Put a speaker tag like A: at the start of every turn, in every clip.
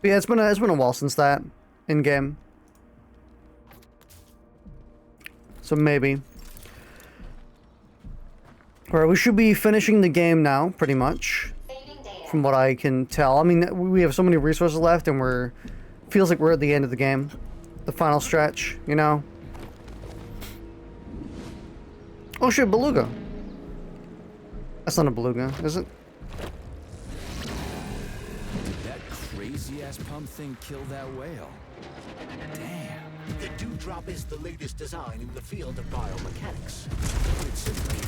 A: But yeah, it's been a while since that in game. So maybe. Alright, we should be finishing the game now, pretty much. From what I can tell. I mean, we have so many resources left and feels like we're at the end of the game. The final stretch, you know? Oh shit, beluga. That's not a beluga, is it?
B: Did that crazy-ass pump thing kill that whale? Damn.
C: The dewdrop is the latest design in the field of biomechanics. It's simply a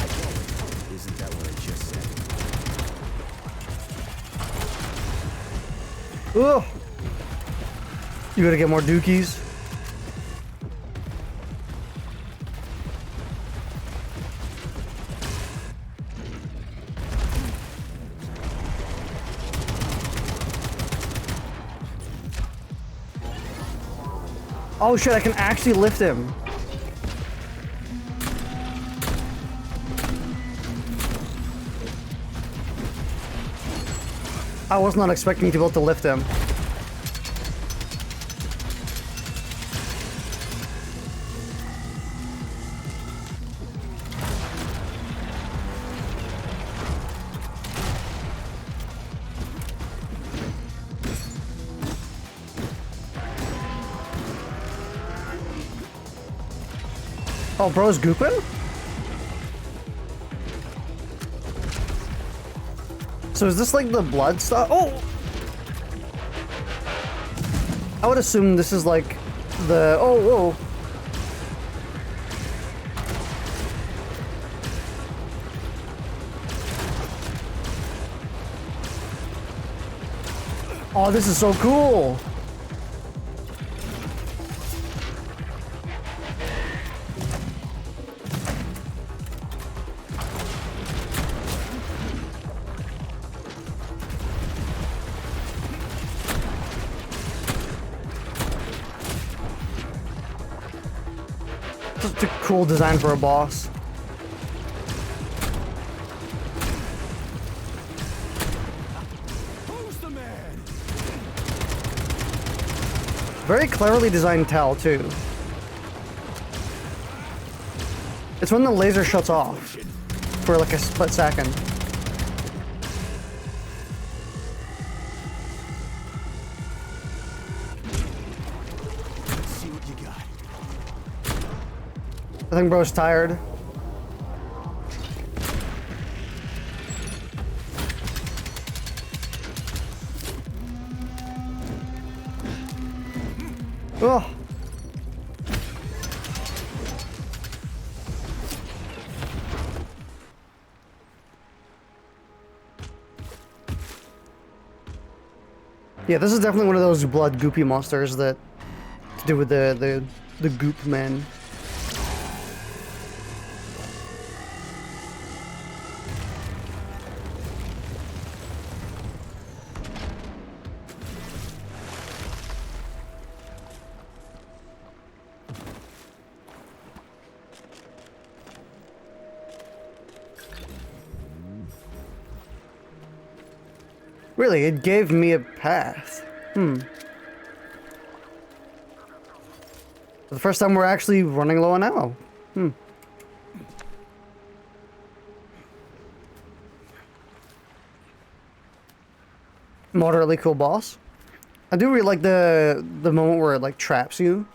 C: hydraulic pump.
B: Isn't that what I just said?
A: Ugh! You gotta get more dookies. Oh shit, I can actually lift him. I was not expecting to be able to lift him. Oh, bro's gooping? So is this like the blood stuff? Oh! I would assume this is like the... Oh, whoa. Oh, this is so cool! Just a cool design for a boss.
B: Who's the man?
A: Very cleverly designed tell, too. It's when the laser shuts off for like a split second.
B: Let's see what you got.
A: I think bro's tired. Oh. Yeah, this is definitely one of those blood goopy monsters that to do with the goop men. Really, it gave me a path. The first time we're actually running low on ammo. Moderately cool boss. I do really like the moment where it like traps you.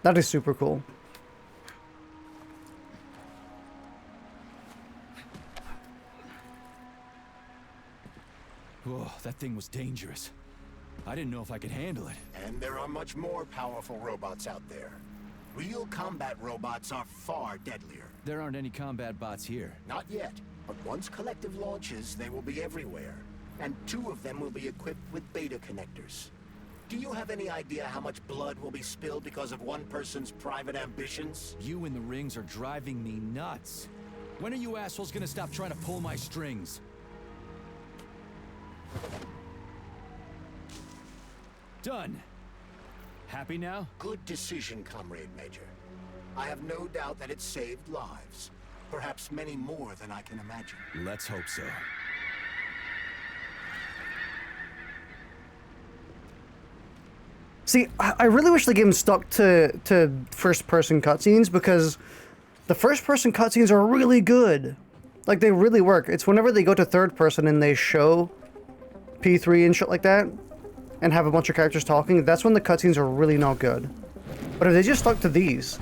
A: That is super cool.
B: Oh, that thing was dangerous. I didn't know if I could handle it.
C: And there are much more powerful robots out there. Real combat robots are far deadlier.
B: There aren't any combat bots here.
C: Not yet, but once Collective launches, they will be everywhere. And 2 of them will be equipped with beta connectors. Do you have any idea how much blood will be spilled because of one person's private ambitions?
B: You and the rings are driving me nuts. When are you assholes gonna stop trying to pull my strings? Done. Happy now?
C: Good decision, Comrade Major. I have no doubt that it saved lives. Perhaps many more than I can imagine.
B: Let's hope so.
A: See, I really wish the game stuck to first-person cutscenes, because the first-person cutscenes are really good. Like, they really work. It's whenever they go to third-person and they show P3 and shit like that, and have a bunch of characters talking, that's when the cutscenes are really not good. But if they just stuck to these...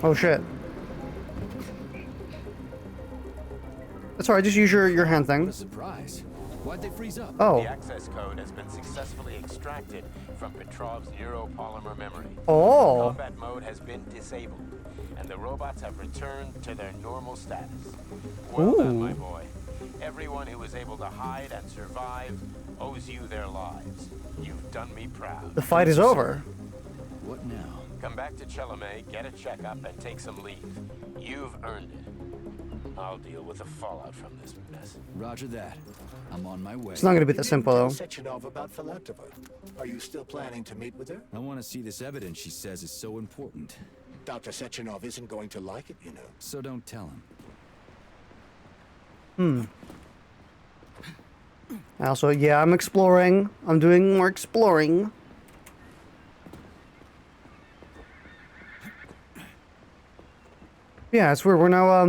A: Oh, shit. That's alright, just use your hand
B: What a
A: thing.
B: surprise. Why'd they freeze up?
A: Oh.
D: The access code has been successfully extracted from Petrov's neuropolymer memory.
A: Oh.
D: Combat mode has been disabled, and the robots have returned to their normal status. Well done, my boy. Everyone who was able to hide and survive owes you their lives. You've done me proud.
A: The fight is over.
B: What now?
D: Come back to Chalamet, get a checkup, and take some leave. You've earned it. I'll deal with the fallout from this mess.
B: Roger that. I'm on my way.
A: It's not gonna be that simple, though.
C: Sechenov about Filatova. Are you still planning to meet with her?
B: I want to see this evidence she says is so important.
C: Dr. Sechenov isn't going to like it, you know.
B: So don't tell
A: Hmm.
B: him.
A: Also, yeah, I'm exploring. I'm doing more exploring. Yeah, it's where we're now,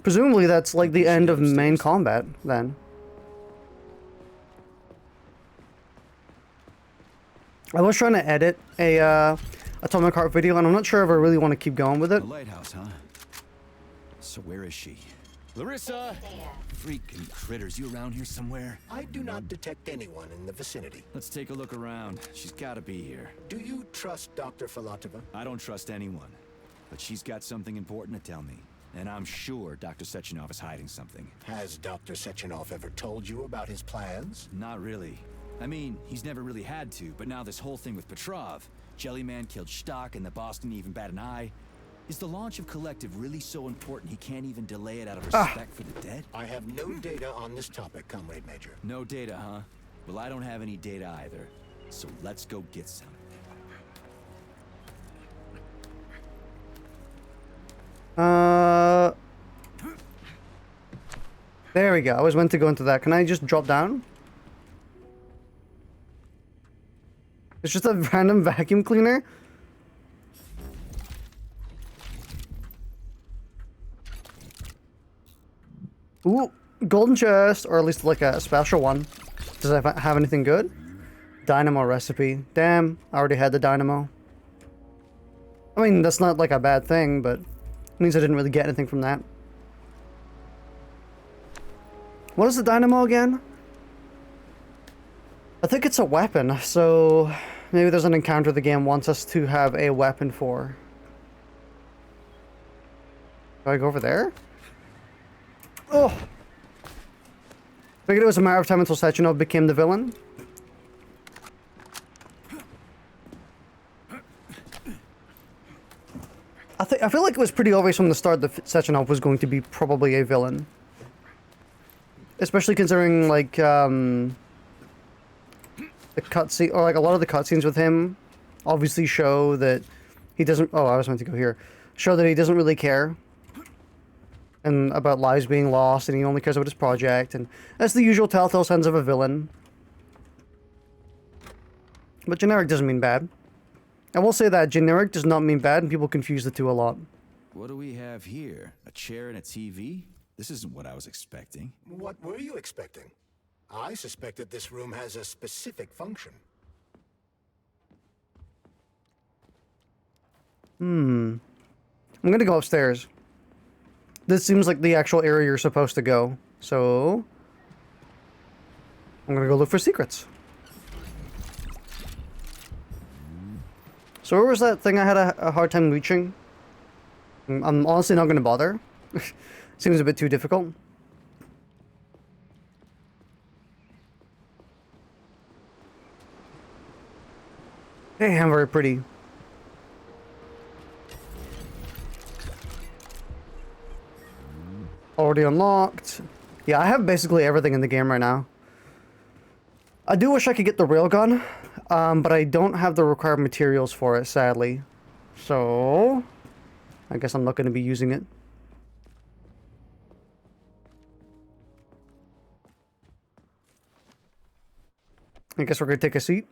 A: presumably that's like the end of main combat, then. I was trying to edit a, Atomic Heart video, and I'm not sure if I really want to keep going with it.
B: The lighthouse, huh? So where is she? Larissa! Freaking critters, you around here somewhere?
C: I do not detect anyone in the vicinity.
B: Let's take a look around. She's gotta be here.
C: Do you trust Dr. Filatova?
B: I don't trust anyone. But she's got something important to tell me. And I'm sure Dr. Sechenov is hiding something.
C: Has Dr. Sechenov ever told you about his plans?
B: Not really. I mean, he's never really had to, but now this whole thing with Petrov, Jellyman killed Stock and the boss didn't even bat an eye. Is the launch of Collective really so important he can't even delay it out of respect for the dead?
C: I have no data on this topic, Comrade Major.
B: No data, huh? Well, I don't have any data either. So let's go get some.
A: There we go. I was meant to go into that. Can I just drop down? It's just a random vacuum cleaner? Ooh, golden chest, or at least like a special one. Does it have anything good? Dynamo recipe. Damn, I already had the dynamo. I mean, that's not like a bad thing, but it means I didn't really get anything from that. What is the dynamo again? I think it's a weapon, so maybe there's an encounter the game wants us to have a weapon for. Do I go over there? Oh! Figured it was a matter of time until Sechenov became the villain. I feel like it was pretty obvious from the start that Sechenov was going to be probably a villain. Especially considering, like, the cutscene, or like a lot of the cutscenes with him obviously show that he doesn't, oh, I was meant to go here. Show that he doesn't really care. And about lives being lost, and he only cares about his project, and that's the usual telltale signs of a villain. But generic doesn't mean bad. I will say that generic does not mean bad, and people confuse the two a lot.
B: What do we have here? A chair and a TV? This isn't what I was expecting.
C: What were you expecting? I suspected this room has a specific function.
A: I'm gonna go upstairs. This seems like the actual area you're supposed to go, so I'm gonna go look for secrets. So where was that thing I had a hard time reaching? I'm honestly not gonna bother. Seems a bit too difficult. Hey, I'm very pretty. Already unlocked. Yeah, I have basically everything in the game right now. I do wish I could get the railgun, but I don't have the required materials for it, sadly. So, I guess I'm not going to be using it. I guess we're gonna take a seat.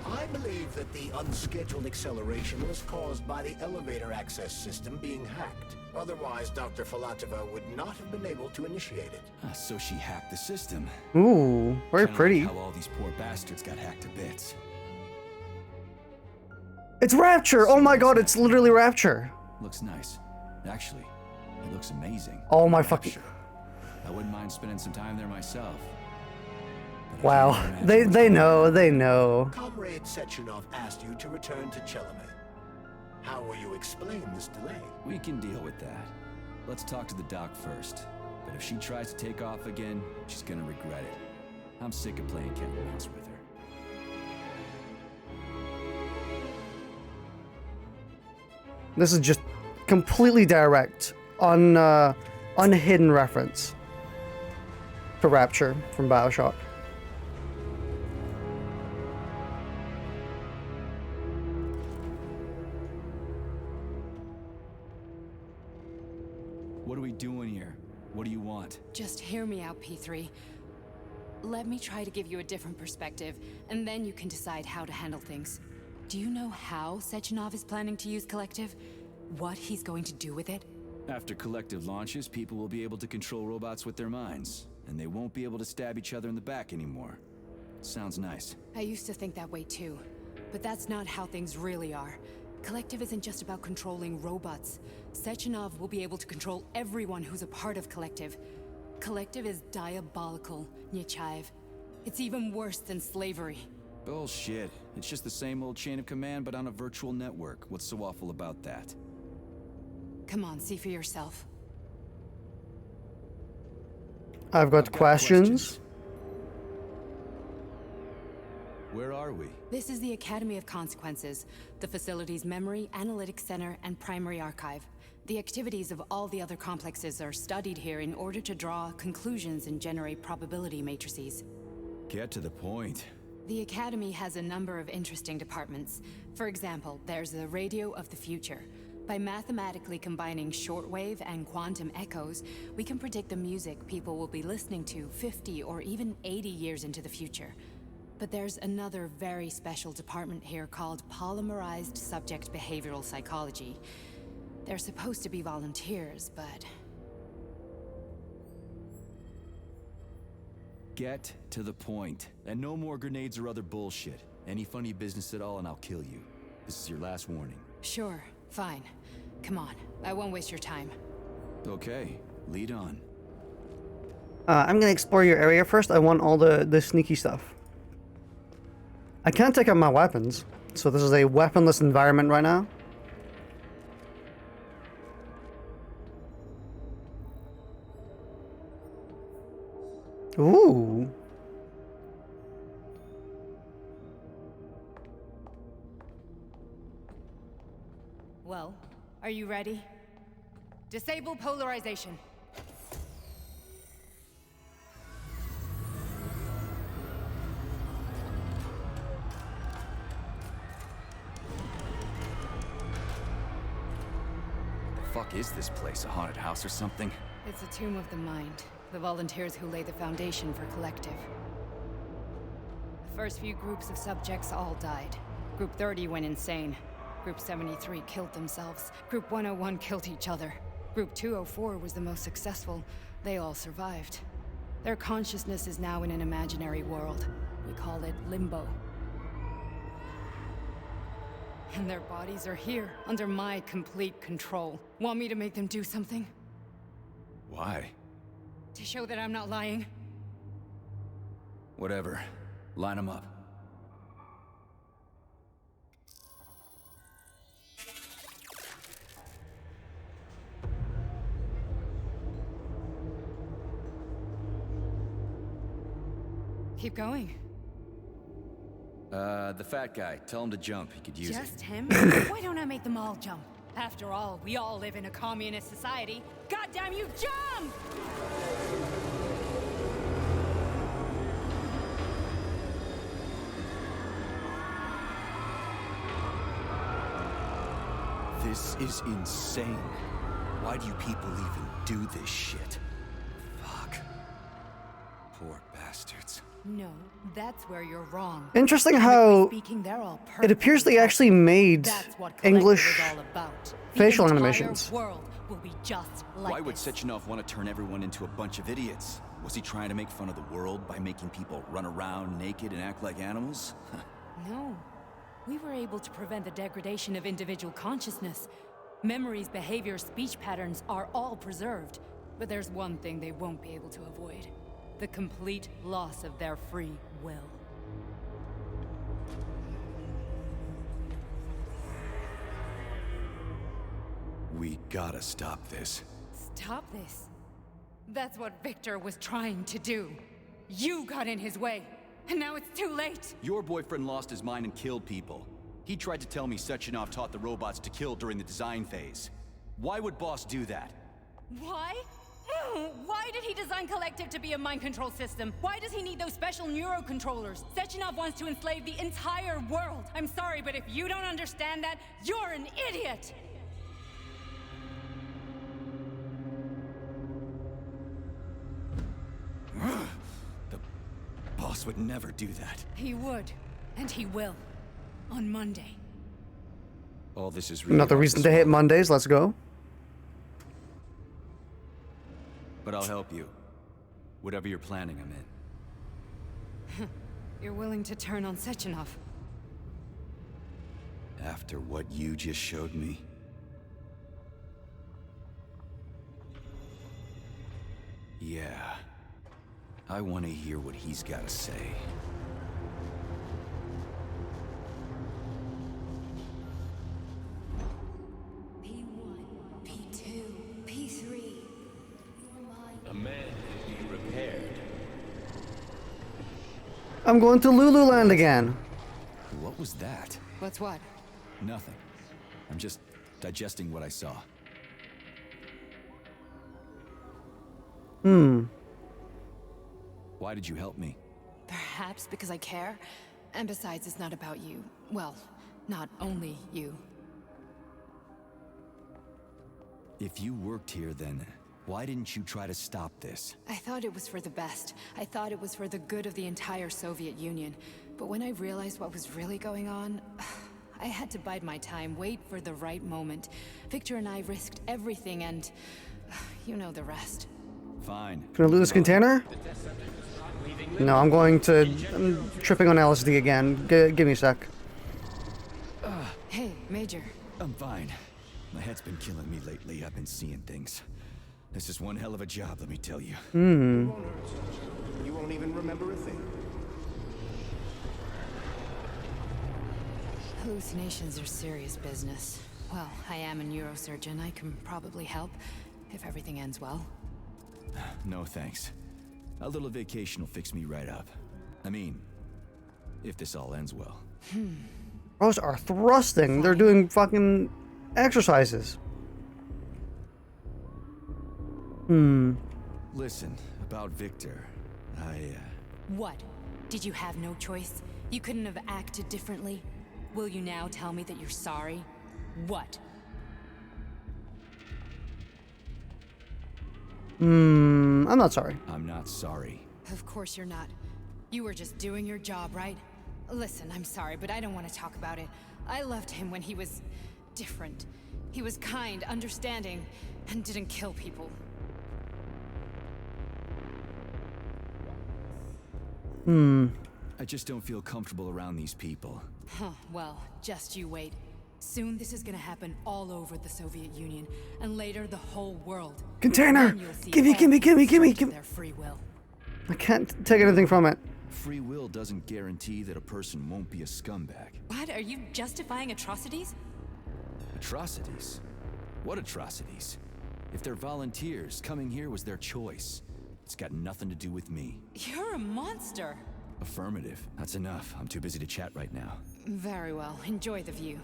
C: I believe that the unscheduled acceleration was caused by the elevator access system being hacked. Otherwise, Dr. Filatova would not have been able to initiate it.
B: So she hacked the system.
A: Ooh, very
B: Kinda
A: pretty.
B: Like how all these poor bastards got hacked to bits.
A: It's Rapture! Oh my god, it's literally Rapture.
B: Looks nice. Actually, it looks amazing.
A: Oh my fucking...
B: Rapture. I wouldn't mind spending some time there myself. But I
A: Wow.
B: can't imagine
A: They
B: what's
A: they
B: going
A: know,
B: on.
A: they know.
C: Comrade Sechenov asked you to return to Chelomey. How will you explain this delay?
B: We can deal with that. Let's talk to the doc first. But if she tries to take off again, she's gonna regret it. I'm sick of playing cat and mouse with her.
A: This is just completely direct, unhidden reference to Rapture from BioShock.
B: What are we doing here? What do you want?
E: Just hear me out, P3. Let me try to give you a different perspective, and then you can decide how to handle things. Do you know how Sechenov is planning to use Collective? What he's going to do with it?
B: After Collective launches, people will be able to control robots with their minds, and they won't be able to stab each other in the back anymore. Sounds nice.
E: I used to think that way too, but that's not how things really are. Collective isn't just about controlling robots. Sechenov will be able to control everyone who's a part of Collective. Collective is diabolical, Nechayev. It's even worse than slavery.
B: Bullshit. It's just the same old chain of command, but on a virtual network. What's so awful about that?
E: Come on, see for yourself.
A: I've got questions.
B: Where are we?
E: This is the Academy of Consequences, the facility's memory, analytics center, and primary archive. The activities of all the other complexes are studied here in order to draw conclusions and generate probability matrices.
B: Get to the point.
E: The Academy has a number of interesting departments. For example, there's the Radio of the Future. By mathematically combining shortwave and quantum echoes, we can predict the music people will be listening to 50 or even 80 years into the future. But there's another very special department here called Polymerized Subject Behavioral Psychology. They're supposed to be volunteers, but...
B: Get to the point. And no more grenades or other bullshit. Any funny business at all and I'll kill you. This is your last warning.
E: Sure, fine. Come on, I won't waste your time.
B: Okay, lead on.
A: I'm gonna explore your area first. I want all the sneaky stuff. I can't take out my weapons, so this is a weaponless environment right now. Ooh.
E: Well, are you ready? Disable polarization.
B: Fuck is this place? A haunted house or something?
E: It's a tomb of the mind. The volunteers who lay the foundation for Collective. The first few groups of subjects all died. Group 30 went insane. Group 73 killed themselves. Group 101 killed each other. Group 204 was the most successful. They all survived. Their consciousness is now in an imaginary world. We call it Limbo. And their bodies are here, under my complete control. Want me to make them do something?
B: Why?
E: To show that I'm not lying?
B: Whatever. Line them up.
E: Keep going.
B: The fat guy. Tell him to jump. He could use it.
E: Just him? Why don't I make them all jump? After all, we all live in a communist society. Goddamn you, jump!
B: This is insane. Why do you people even do this shit? Fuck. Poor bastards.
E: No, that's where you're wrong.
A: Interesting how
E: Speaking, they're all
A: it appears they actually made
E: That's what Collective
A: English
E: is all about.
A: facial
E: The entire
A: animations.
E: world will be just like
B: Why would
E: this.
B: Sechenov want to turn everyone into a bunch of idiots? Was he trying to make fun of the world by making people run around naked and act like animals?
E: No. We were able to prevent the degradation of individual consciousness. Memories, behaviors, speech patterns are all preserved. But there's one thing they won't be able to avoid. The complete loss of their free will.
B: We gotta stop this.
E: Stop this. That's what Victor was trying to do. You got in his way, and now it's too late.
B: Your boyfriend lost his mind and killed people. He tried to tell me Sechenov taught the robots to kill during the design phase. Why would Boss do that?
E: Why? Why did he design Collective to be a mind control system? Why does he need those special neurocontrollers? Sechenov wants to enslave the entire world. I'm sorry, but if you don't understand that, you're an idiot!
B: The Boss would never do that.
E: He would, and he will. On Monday.
B: All this is really
A: Another
B: about
A: reason
B: the
A: to hit
B: swamp.
A: Mondays. Let's go.
B: But I'll help you. Whatever you're planning, I'm in.
E: You're willing to turn on Sechenov.
B: After what you just showed me. Yeah. I want to hear what he's got to say.
E: P1, P2, P3.
D: A man can be repaired.
A: I'm going to Lululand again.
B: What was that?
E: What's what?
B: Nothing. I'm just digesting what I saw. Why did you help me?
E: Perhaps because I care. And besides, it's not about you. Well, not only you.
B: If you worked here, then why didn't you try to stop this?
E: I thought it was for the best. I thought it was for the good of the entire Soviet Union. But when I realized what was really going on, I had to bide my time, wait for the right moment. Victor and I risked everything and you know the rest.
B: Fine.
A: Can I loot this container? No, I'm tripping on LSD again. Give me a sec.
E: Hey, Major.
B: I'm fine. My head's been killing me lately. I've been seeing things. This is one hell of a job, let me tell you.
C: You won't even remember a thing.
E: Hallucinations are serious business. Well, I am a neurosurgeon. I can probably help, if everything ends well.
B: No thanks. A little vacation will fix me right up. I mean, if this all ends well.
A: Bros are thrusting. They're doing fucking exercises.
B: Listen, about Victor,
E: What? Did you have no choice? You couldn't have acted differently? Will you now tell me that you're sorry? What?
A: I'm not sorry.
B: I'm not sorry.
E: Of course you're not. You were just doing your job, right? Listen, I'm sorry, but I don't want to talk about it. I loved him when he was different. He was kind, understanding, and didn't kill people.
B: I just don't feel comfortable around these people.
E: Huh, well, just you wait. Soon this is gonna happen all over the Soviet Union, and later the whole world.
A: Container!
E: Then you'll see
A: Gimme,
E: all
A: gimme, gimme,
E: the
A: gimme,
E: result of
A: gimme.
E: Their free will.
A: I can't take anything from it.
B: Free will doesn't guarantee that a person won't be a scumbag.
E: What? Are you justifying atrocities?
B: Atrocities? What atrocities? If they're volunteers, coming here was their choice. It's got nothing to do with me.
E: You're a monster.
B: Affirmative. That's enough. I'm too busy to chat right now.
E: Very well. Enjoy the view.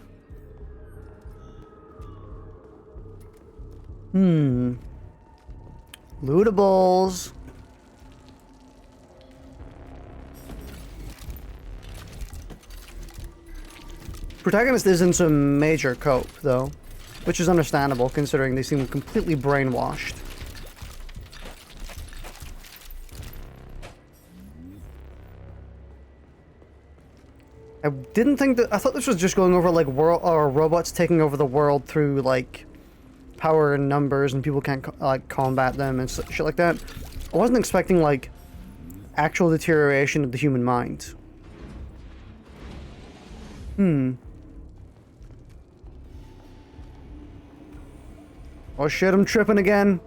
A: Lootables. Protagonist is in some major cope, though, which is understandable considering they seem completely brainwashed. I didn't think that. I thought this was just going over like world or robots taking over the world through like power and numbers, and people can't like combat them and shit like that. I wasn't expecting like actual deterioration of the human mind. Oh shit! I'm tripping again.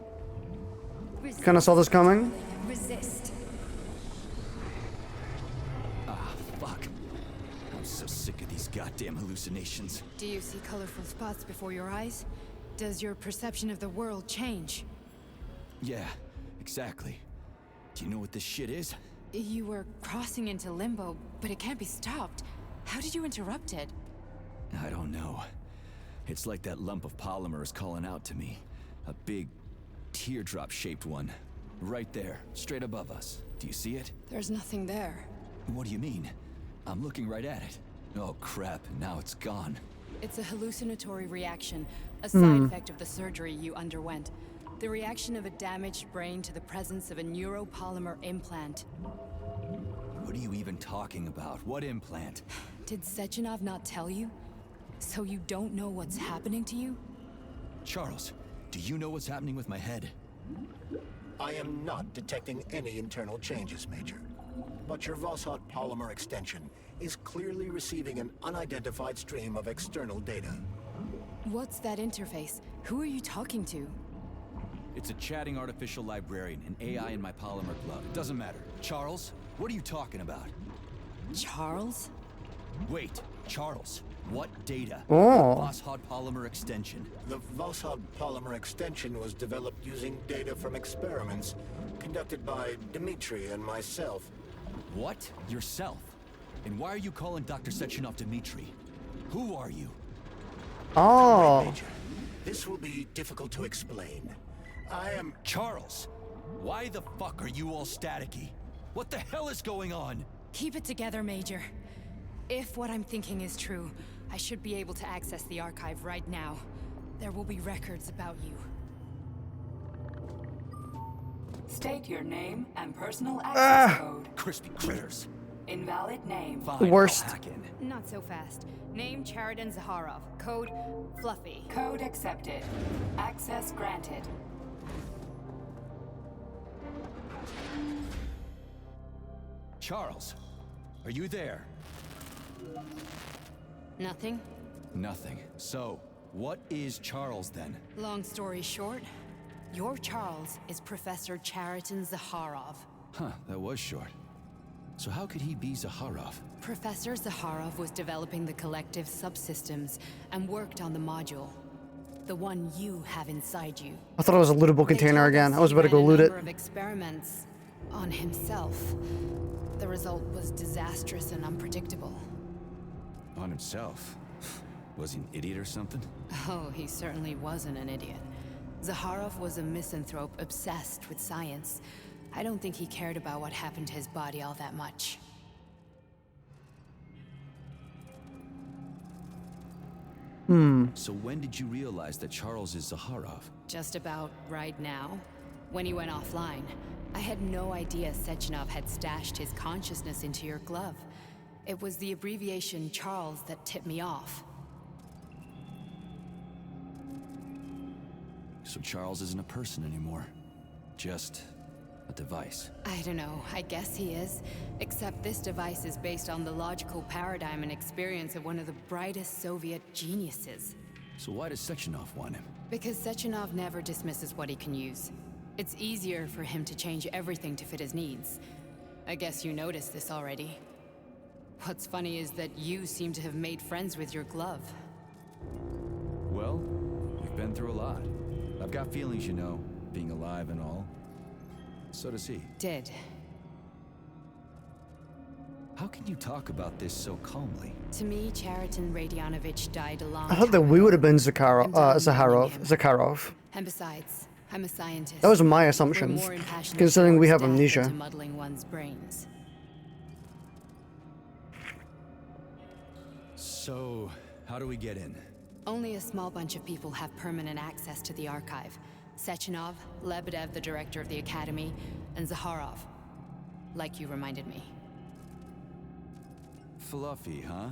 A: Kind of saw this coming.
E: Resist.
B: Ah, fuck. I'm so sick of these goddamn hallucinations.
E: Do you see colorful spots before your eyes? Does your perception of the world change?
B: Yeah, exactly. Do you know what this shit is?
E: You were crossing into limbo, but it can't be stopped. How did you interrupt it?
B: I don't know. It's like that lump of polymer is calling out to me. A big, teardrop-shaped one. Right there, straight above us. Do you see it?
E: There's nothing there.
B: What do you mean? I'm looking right at it. Oh crap, now it's gone.
E: It's a hallucinatory reaction, a side effect of the surgery you underwent. The reaction of a damaged brain to the presence of a neuropolymer implant.
B: What are you even talking about? What implant?
E: Did Sechenov not tell you? So you don't know what's happening to you?
B: Charles, do you know what's happening with my head?
C: I am not detecting any internal changes, Major. But your Voshot polymer extension is clearly receiving an unidentified stream of external data.
E: What's that interface? Who are you talking to?
B: It's a chatting artificial librarian, an AI in my polymer glove. It doesn't matter. Charles, what are you talking about?
E: Charles?
B: Wait, Charles, what data?
A: Oh.
B: Voshot polymer extension.
C: The Voshot polymer extension was developed using data from experiments conducted by Dmitri and myself.
B: What? Yourself? And why are you calling Dr. Sechenov Dmitri? Who are you?
A: Oh.
C: Major, this will be difficult to explain. I am...
B: Charles, why the fuck are you all staticky? What the hell is going on?
E: Keep it together, Major. If what I'm thinking is true, I should be able to access the archive right now. There will be records about you.
F: State your name and personal access code.
B: Crispy critters.
F: Invalid name.
B: Fine,
A: Worst.
B: I'll hack in.
E: Not so fast. Name Chariton Zaharov. Code Fluffy.
F: Code accepted. Access granted.
B: Charles, are you there?
E: Nothing?
B: Nothing. So, what is Charles then?
E: Long story short, your Charles is Professor Chariton Zaharov.
B: Huh, that was short. So how could he be Zaharov?
E: Professor Zaharov was developing the collective subsystems and worked on the module. The one you have inside you.
A: I thought it was a lootable container
E: They told
A: again.
E: us
A: I was
E: he
A: about to go
E: ran a
A: loot it.
E: number of experiments on himself. The result was disastrous and unpredictable.
B: On himself? Was he an idiot or something?
E: Oh, he certainly wasn't an idiot. Zaharov was a misanthrope obsessed with science. I don't think he cared about what happened to his body all that much.
B: So when did you realize that Charles is Zaharov?
E: Just about right now, when he went offline. I had no idea Sechenov had stashed his consciousness into your glove. It was the abbreviation Charles that tipped me off.
B: So Charles isn't a person anymore. Just a device.
E: I don't know, I guess he is. Except this device is based on the logical paradigm and experience of one of the brightest Soviet geniuses.
B: So why does Sechenov want him?
E: Because Sechenov never dismisses what he can use. It's easier for him to change everything to fit his needs. I guess you noticed this already. What's funny is that you seem to have made friends with your glove.
B: Well, we've been through a lot. I've got feelings, you know, being alive and all. So does he.
E: Did.
B: How can you talk about this so calmly?
E: To me, Chariton Radyanovich died a long
A: I thought that
E: time
A: we would
E: ago.
A: have been
E: I'm done
A: Zakharov.
E: mourning him.
A: Zakharov.
E: And besides, I'm a scientist.
A: That was my
E: We're
A: assumptions,
E: more impassioned
A: considering we have
E: towards death
A: amnesia.
E: into muddling one's brains.
B: So, how do we get in?
E: Only a small bunch of people have permanent access to the archive. Sechenov, Lebedev, the director of the Academy, and Zaharov. Like you reminded me.
B: Fluffy, huh?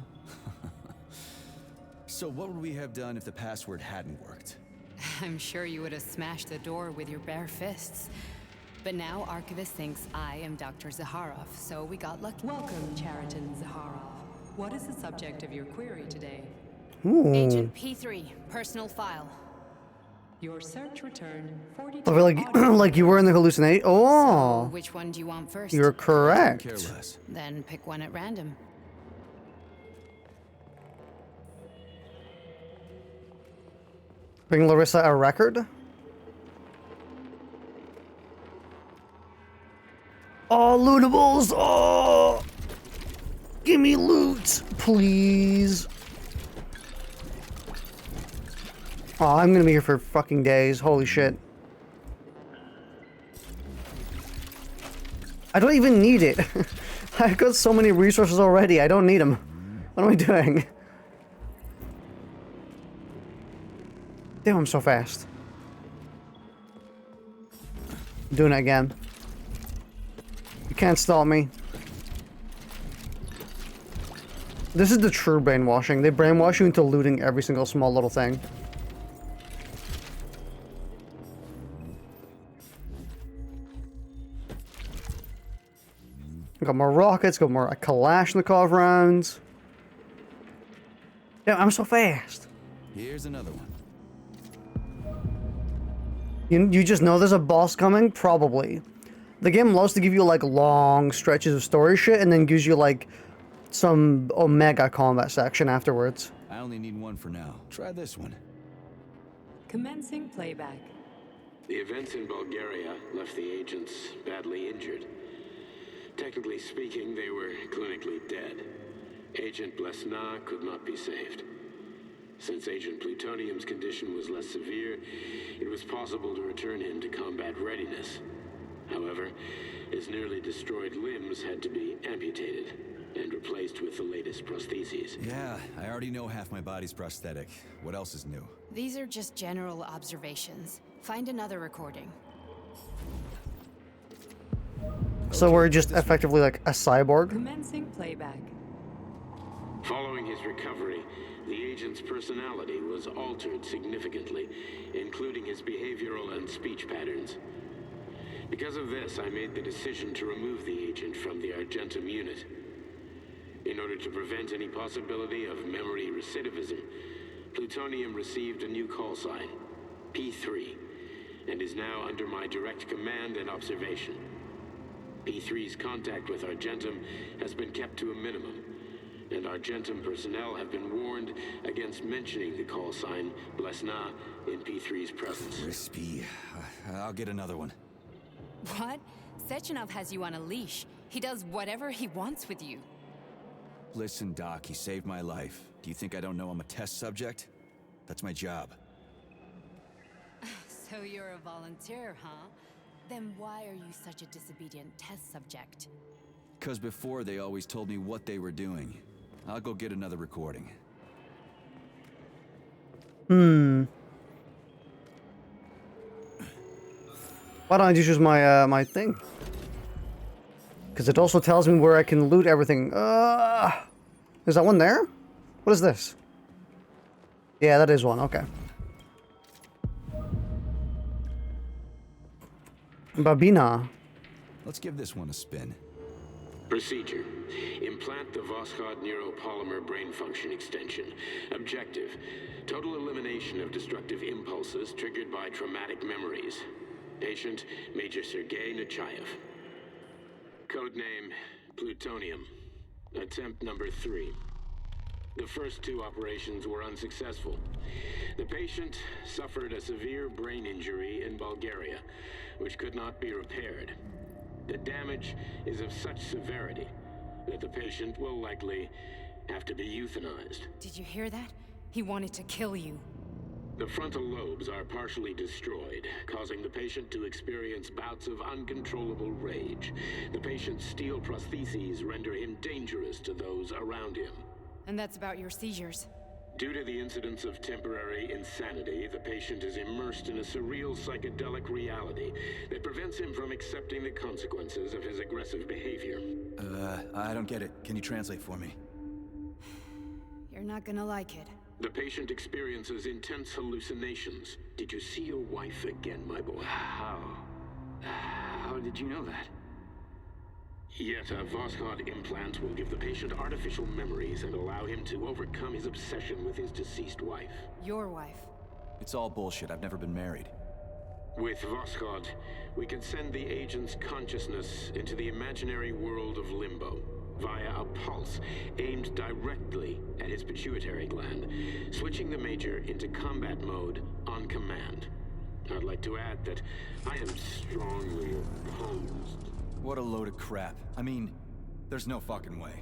B: So what would we have done if the password hadn't worked?
E: I'm sure you would have smashed the door with your bare fists. But now Archivist thinks I am Dr. Zaharov, so we got lucky.
F: Welcome, Chariton Zaharov. What is the subject of your query today?
A: Ooh.
E: Agent P3, personal file.
F: Your search returned 42
A: I feel like,
F: audio-
A: like you were in the hallucination.
E: So,
A: Oh,
E: which one do you want first?
A: you're correct.
B: Care less.
E: Then pick one at random.
A: Bring Larissa a record. Oh, lootables! Oh, give me loot, please. Oh, I'm gonna be here for fucking days. Holy shit. I don't even need it. I've got so many resources already. I don't need them. What am I doing? Damn, I'm so fast. I'm doing it again. You can't stop me. This is the true brainwashing. They brainwash you into looting every single small little thing. Got more rockets, got more Kalashnikov rounds. Damn, I'm so fast.
B: Here's another one.
A: You just know there's a boss coming? Probably. The game loves to give you like long stretches of story shit and then gives you like some Omega combat section afterwards.
B: I only need one for now. Try this one.
F: Commencing playback.
G: The events in Bulgaria left the agents badly injured. Technically speaking, they were clinically dead. Agent Blesna could not be saved. Since Agent Plutonium's condition was less severe, it was possible to return him to combat readiness. However, his nearly destroyed limbs had to be amputated and replaced with the latest prostheses.
B: Yeah, I already know half my body's prosthetic. What else is new?
E: These are just general observations. Find another recording.
A: So we're just effectively like a cyborg.
F: Commencing playback.
G: Following his recovery, the agent's personality was altered significantly, including his behavioral and speech patterns. Because of this, I made the decision to remove the agent from the Argentum unit. In order to prevent any possibility of memory recidivism, Plutonium received a new call sign, P3, and is now under my direct command and observation. P3's contact with Argentum has been kept to a minimum, and Argentum personnel have been warned against mentioning the call sign Blesna in P3's presence.
B: Crispy. I'll get another one.
E: What? Sechenov has you on a leash. He does whatever he wants with you.
B: Listen, Doc, he saved my life. Do you think I don't know I'm a test subject? That's my job.
E: So you're a volunteer, huh? Then why are you such a disobedient test subject?
B: Because before they always told me what they were doing. I'll go get another recording.
A: Why don't I just use my my thing? Because it also tells me where I can loot everything. Is that one there? What is this? Yeah, that is one. Okay. Babina.
B: Let's give this one a spin.
G: Procedure. Implant the Voskhod neuropolymer brain function extension. Objective. Total elimination of destructive impulses triggered by traumatic memories. Patient, Major Sergei Nechayev. Codename, Plutonium. Attempt number 3. The first 2 operations were unsuccessful. The patient suffered a severe brain injury in Bulgaria, which could not be repaired. The damage is of such severity, that the patient will likely have to be euthanized.
E: Did you hear that? He wanted to kill you.
G: The frontal lobes are partially destroyed, causing the patient to experience bouts of uncontrollable rage. The patient's steel prostheses render him dangerous to those around him.
E: And that's about your seizures.
G: Due to the incidence of temporary insanity, the patient is immersed in a surreal psychedelic reality that prevents him from accepting the consequences of his aggressive behavior.
B: I don't get it. Can you translate for me?
E: You're not gonna like it.
G: The patient experiences intense hallucinations. Did you see your wife again, my boy?
H: How did you know that?
G: Yet a Voskhod implant will give the patient artificial memories and allow him to overcome his obsession with his deceased wife.
E: Your wife.
B: It's all bullshit. I've never been married.
G: With Voskhod, we can send the agent's consciousness into the imaginary world of limbo via a pulse aimed directly at his pituitary gland, switching the Major into combat mode on command. I'd like to add that I am strongly opposed.
B: What a load of crap. I mean, there's no fucking way.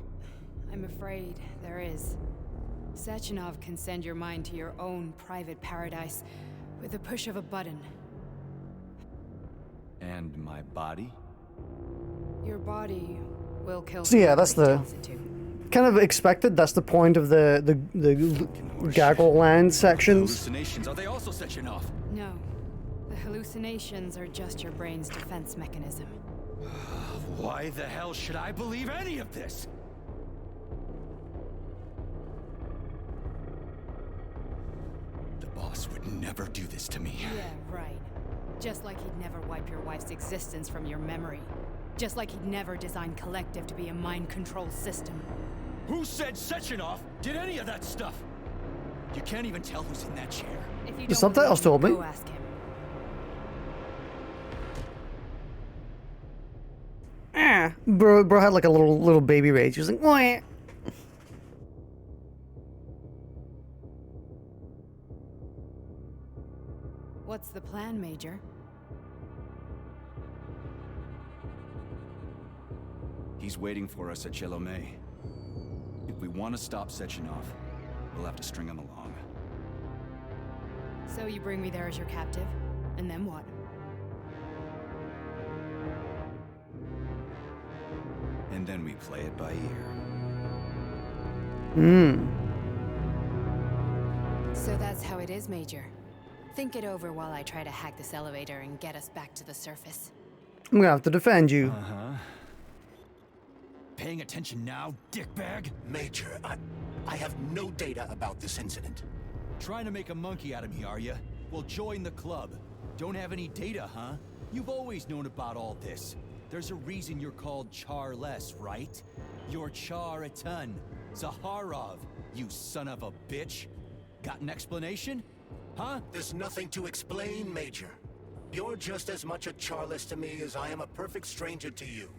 E: I'm afraid there is. Sechenov can send your mind to your own private paradise with the push of a button.
B: And my body?
E: Your body will kill.
A: So yeah, that's the
E: tells it to.
A: kind of expected. That's the point of the gaggle land sections.
B: Hallucinations, are they also setting off?
E: No. The hallucinations are just your brain's defense mechanism.
B: Why the hell should I believe any of this? The boss would never do this to me.
E: Yeah, right. Just like he'd never wipe your wife's existence from your memory. Just like he'd never design Collective to be a mind control system.
B: Who said Sechenov did any of that stuff? You can't even tell who's in that chair.
E: If you
A: The
E: don't
A: subtitles
E: believe me,
A: told me.
E: go ask him.
A: Bro had like a little baby rage. He was like, "Wah."
E: What's the plan, Major?
B: He's waiting for us at Chelomey. If we want to stop Sechenov, we'll have to string him along.
E: So you bring me there as your captive, and then what?
B: And then we play it by ear.
E: So that's how it is, Major. Think it over while I try to hack this elevator and get us back to the surface.
A: I'm gonna have to defend you.
B: Paying attention now, dickbag?
C: Major, I have no data about this incident.
B: Trying to make a monkey out of me, are you? Well, join the club. Don't have any data, huh? You've always known about all this. There's a reason you're called Charless, right? You're Char-a-ton. Zaharov, you son of a bitch. Got an explanation? Huh?
C: There's nothing to explain, Major. You're just as much a Charless to me as I am a perfect stranger to you.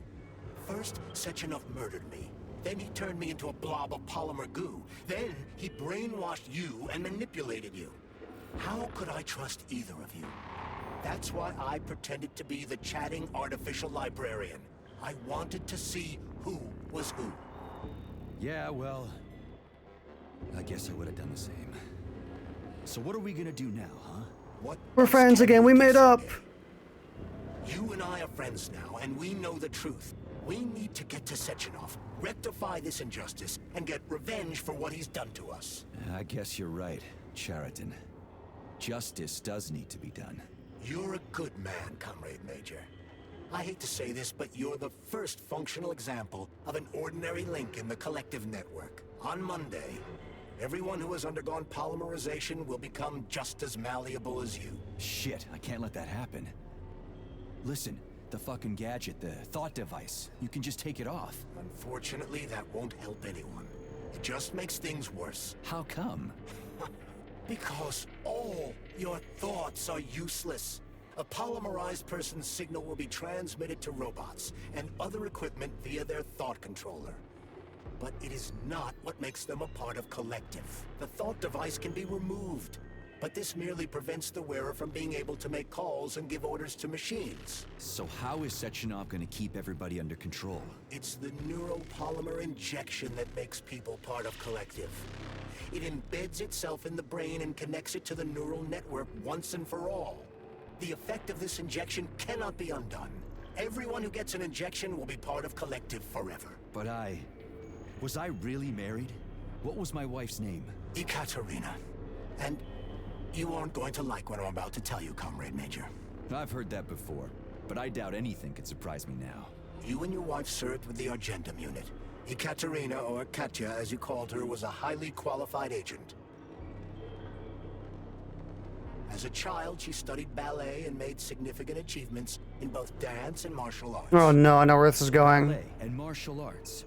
C: First, Sechenov murdered me. Then he turned me into a blob of polymer goo. Then he brainwashed you and manipulated you. How could I trust either of you? That's why I pretended to be the chatting artificial librarian. I wanted to see who was who.
B: Yeah, well, I guess I would have done the same. So what are we gonna do now, huh?
C: What
A: We're
C: else
A: friends
C: can
A: again. We made
C: do,
A: up.
C: Sergei? You and I are friends now, and we know the truth. We need to get to Sechenov, rectify this injustice, and get revenge for what he's done to us.
B: I guess you're right, Chariton. Justice does need to be done.
C: You're a good man, Comrade Major. I hate to say this, but you're the first functional example of an ordinary link in the Collective network. On Monday, everyone who has undergone polymerization will become just as malleable as you.
B: Shit, I can't let that happen. Listen, the fucking gadget, the thought device, you can just take it off.
C: Unfortunately, that won't help anyone. It just makes things worse.
B: How come?
C: Because all your thoughts are useless. A polymerized person's signal will be transmitted to robots and other equipment via their thought controller. But it is not what makes them a part of Collective. The thought device can be removed, but this merely prevents the wearer from being able to make calls and give orders to machines.
B: So how is Sechenov gonna keep everybody under control?
C: It's the neuropolymer injection that makes people part of Collective. It embeds itself in the brain and connects it to the neural network once and for all. The effect of this injection cannot be undone. Everyone who gets an injection will be part of Collective forever.
B: But was I really married? What was my wife's name?
C: Ekaterina. And you aren't going to like what I'm about to tell you, Comrade Major.
B: I've heard that before, but I doubt anything could surprise me now.
C: You and your wife served with the Argentum unit. Ekaterina, or Katya as you called her, was a highly qualified agent. As a child, she studied ballet and made significant achievements in both dance and martial arts.
A: Oh no, I know where this is going.
B: Ballet and martial arts.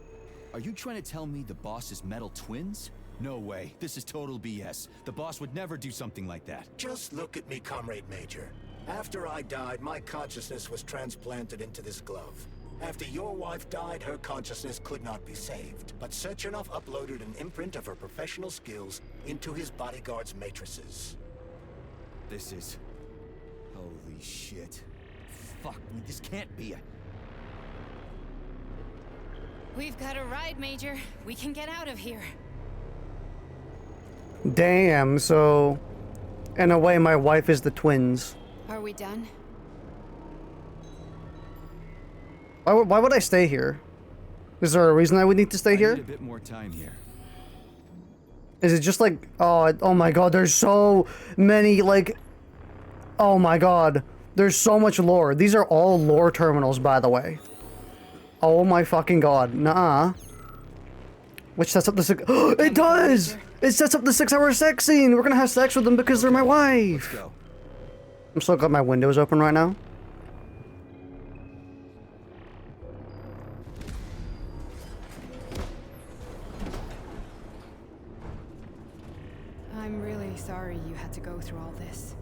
B: Are you trying to tell me the boss is metal twins? No way. This is total BS. The boss would never do something like that.
C: Just look at me, Comrade Major. After I died, my consciousness was transplanted into this glove. After your wife died, her consciousness could not be saved. But Sechenov uploaded an imprint of her professional skills into his bodyguard's matrices.
B: This is... Holy shit. Fuck me, this can't be a...
E: We've got a ride, Major. We can get out of here.
A: Damn, so... In a way, my wife is the twins.
E: Are we done?
A: Why would I stay here? Is there a reason I would need to stay here?
B: I need a bit more time here.
A: Is it just like... Oh my god, there's so many, like... Oh my god. There's so much lore. These are all lore terminals, by the way. Oh my fucking god. Nuh-uh. Which sets up the six... It does! It sets up the 6-hour sex scene! We're gonna have sex with them because they're my wife!
B: Let's go.
A: I'm still got my windows open right now.
E: I'm really sorry you had to go through all this.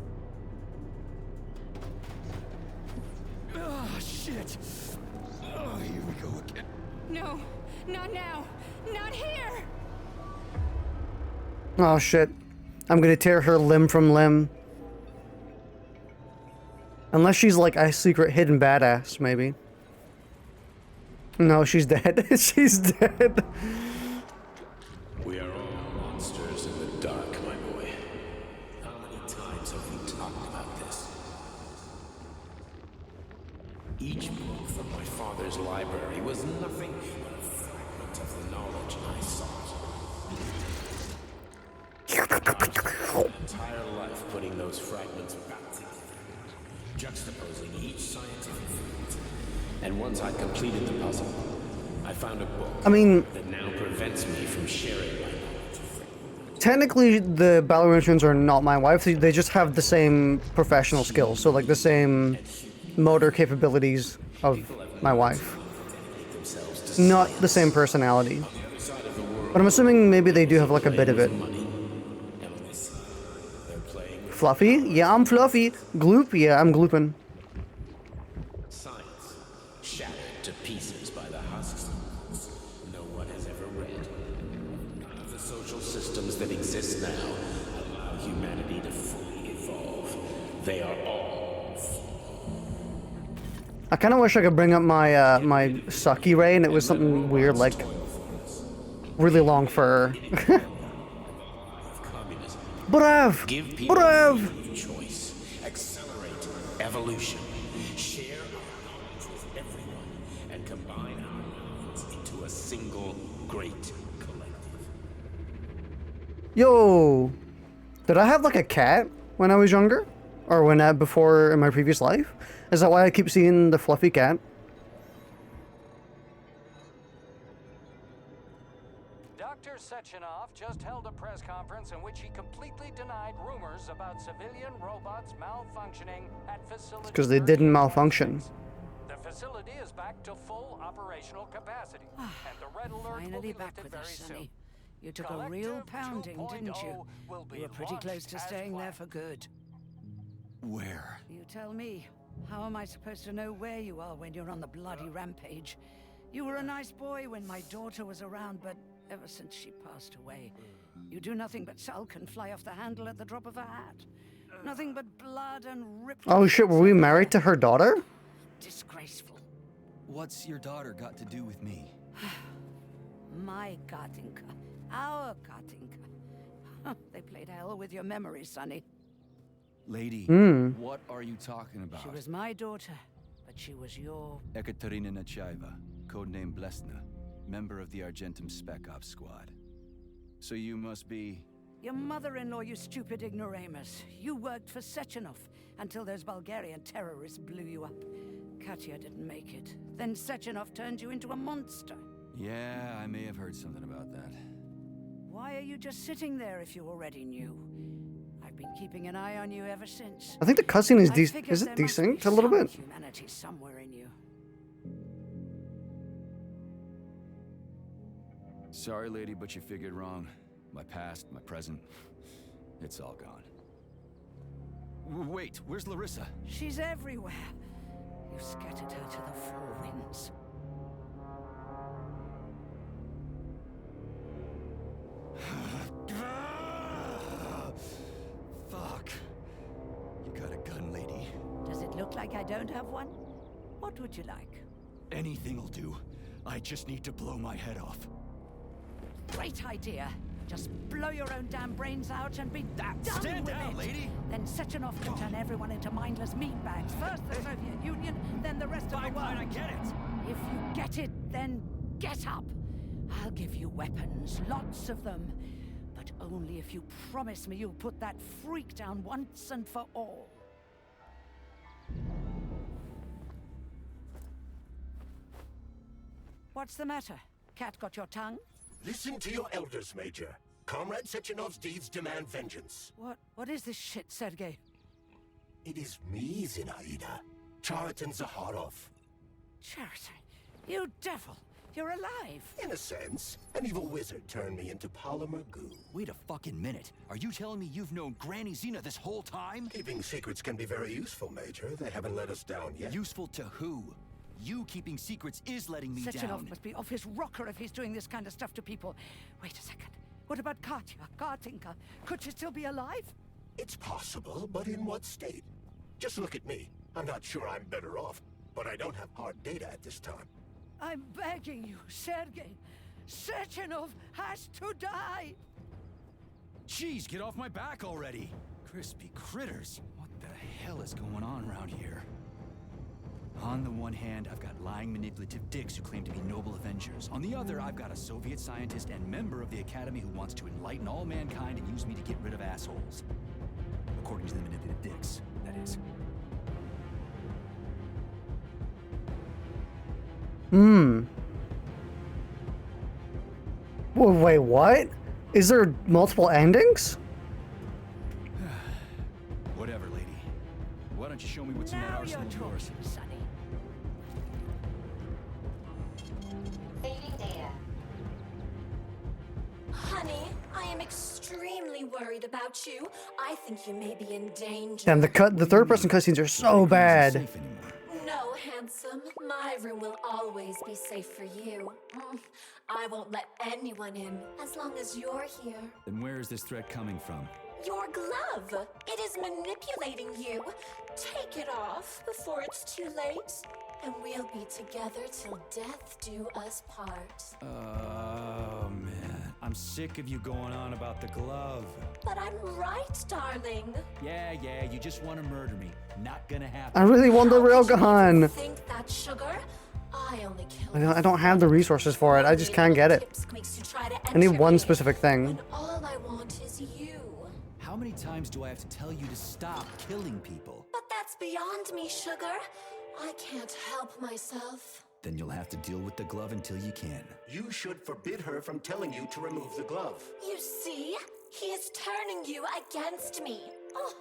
B: Oh, shit! Oh, here we go again.
E: No, not now! Not here!
A: Oh shit. I'm gonna tear her limb from limb. Unless she's like a secret hidden badass, maybe. No, she's dead. She's dead.
G: We are all monsters in the dark, my boy. How many times have we talked about this? Each book from my father's library was nothing but a fragment of the knowledge I sought. An entire life putting those fragments back together, juxtaposing each scientific fact. And once I completed the puzzle, I found a book that now prevents me from sharing my knowledge.
A: Technically, the ballerina twins are not my wife. They just have the same professional skills. So, like, the same motor capabilities of my wife. Not the same personality. But I'm assuming maybe they do have, like, a bit of it. Fluffy? Yeah, I'm fluffy. Gloop? Yeah, I'm glooping.
G: Science, shattered to pieces by the husks no one has ever read. None of the social systems that exist now allow humanity to fully evolve. They are all
A: I kind of wish I could bring up my my sucky ray and it was something weird like really long fur. Brav!
G: give people
A: Brav!
G: choice, accelerate evolution, share our knowledge with everyone, and combine our minds into a single great collective.
A: Yo! Did I have like a cat when I was younger? Or when before in my previous life? Is that why I keep seeing the fluffy cat?
H: Dr. Sechenov just held a press conference in which he completely denied rumors about civilian robots malfunctioning at facility.
A: Because they didn't malfunction.
H: The facility is back to full operational capacity, and the red alert will
I: Finally
H: be
I: back
H: lifted
I: with
H: very
I: us,
H: soon.
I: Sonny. You took a real pounding, didn't you? You were pretty close to staying there for good.
B: Where?
I: You tell me. How am I supposed to know where you are when you're on the bloody rampage? You were a nice boy when my daughter was around, but ever since she passed away, You do nothing but sulk and fly off the handle at the drop of a hat. Nothing but blood and ripped...
A: Oh shit, were we married to her daughter?
I: Disgraceful.
B: What's your daughter got to do with me?
I: My Waddicker. Our Waddicker. They played hell with your memory, Sonny.
B: Lady, what are you talking about?
I: She was my daughter, but she was your...
B: Ekaterina Nechaeva, codename Blesna, member of the Argentum Spec Ops squad. So you must be...
I: Your mother-in-law, you stupid ignoramus. You worked for Sechenov until those Bulgarian terrorists blew you up. Katya didn't make it. Then Sechenov turned you into a monster.
B: Yeah, I may have heard something about that.
I: Why are you just sitting there if you already knew? I've been keeping an eye on you ever since.
A: I think the cutscene is
I: I figured
A: is
I: there
A: it
I: must be
A: desynced a little
I: some
A: bit?
I: humanity somewhere in you.
B: Sorry, lady, but you figured wrong. My past, my present, it's all gone. Wait, where's Larissa?
I: She's everywhere. You scattered her to the four winds.
B: Fuck. You got a gun, lady.
I: Does it look like I don't have one? What would you like?
B: Anything'll do. I just need to blow my head off.
I: Great idea. Just blow your own damn brains out and be done
B: Stand
I: with
B: down,
I: it.
B: lady!
I: Then Sechenov can turn everyone into mindless meatbags. First the Soviet Union, then the rest of the world.
B: Fine, I get it.
I: If you get it, then get up. I'll give you weapons, lots of them. But only if you promise me you'll put that freak down once and for all. What's the matter? Cat got your tongue?
C: Listen to your elders, Major. Comrade Sechenov's deeds demand vengeance.
I: What is this shit, Sergei?
C: It is me, Zinaida. Chariton Zaharov.
I: Chariton, you devil! You're alive!
C: In a sense, an evil wizard turned me into polymer goo.
B: Wait a fucking minute. Are you telling me you've known Granny Zena this whole time?
C: Keeping secrets can be very useful, Major. They haven't let us down yet.
B: Useful to who? You keeping secrets is letting me
I: Sechenov
B: down.
I: must be off his rocker if he's doing this kind of stuff to people. Wait a second. What about Katya, Waddicker? Could she still be alive?
C: It's possible, but in what state? Just look at me. I'm not sure I'm better off, but I don't have hard data at this time.
I: I'm begging you, Sergei. Sechenov has to die!
B: Jeez, get off my back already! Crispy critters. What the hell is going on around here? On the one hand, I've got lying, manipulative dicks who claim to be noble avengers. On the other, I've got a Soviet scientist and member of the Academy who wants to enlighten all mankind and use me to get rid of assholes. According to the manipulative dicks, that is.
A: Wait, what? Is there multiple endings?
B: Whatever, lady. Why don't you show me what's in that
I: Now
B: arsenal
I: you're
B: of yours?
I: talking, Sonny.
J: Fading data. Honey, I am extremely worried about you. I think you may be in danger.
A: Damn, the third person cutscenes are so bad.
B: Safe anymore.
J: No, handsome. My room will always be safe for you. I won't let anyone in as long as you're here.
B: Then where is this threat coming from?
J: Your glove. It is manipulating you. Take it off before it's too late. And we'll be together till death do us part.
B: Oh, man. I'm sick of you going on about the glove.
J: But I'm right, darling.
B: Yeah, you just want to murder me. Not gonna happen.
A: I really want the
J: How could you
A: railgun.
J: think that, sugar? I only kill
A: I don't have the resources for it. I just can't get it. I need one specific thing.
J: When all I want is you.
B: How many times do I have to tell you to stop killing people?
J: But that's beyond me, sugar. I can't help myself.
B: Then you'll have to deal with the glove until you can.
C: You should forbid her from telling you to remove the glove.
J: You see? He is turning you against me. Oh,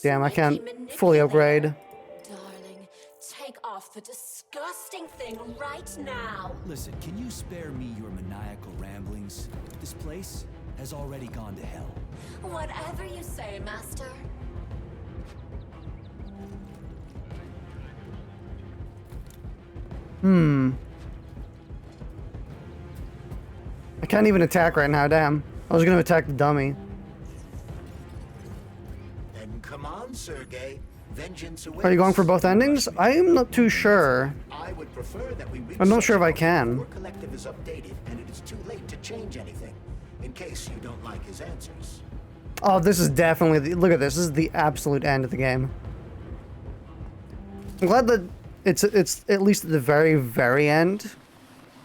A: Damn, I can't
J: sneaky
A: fully upgrade.
J: manipulator. Darling, take off the disgusting thing right now.
B: Listen, can you spare me your maniacal ramblings? This place has already gone to hell.
J: Whatever you say, Master.
A: I can't even attack right now, damn. I was gonna attack the dummy.
C: Then come on, Sergei. Vengeance awaits.
A: Are you going for both endings? I'm not too sure.
C: I would prefer that we reach
A: I'm not sure if I
C: Sechenov
A: can.
C: before Collective is updated and it is too late to change anything, in case you don't like his answers.
A: Oh, this is definitely the, look at this. This is the absolute end of the game. I'm glad that it's at least at the very, very end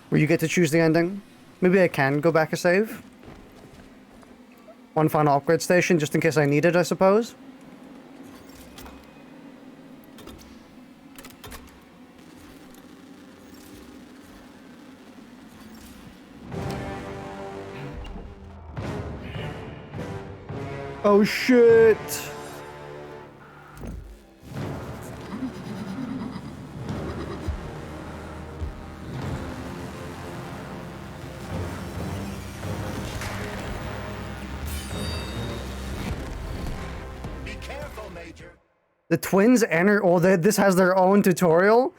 A: where you get to choose the ending. Maybe I can go back a save. One final upgrade station, just in case I need it, I suppose. Oh shit!
C: Be careful, Major.
A: The twins enter. Oh, this has their own tutorial.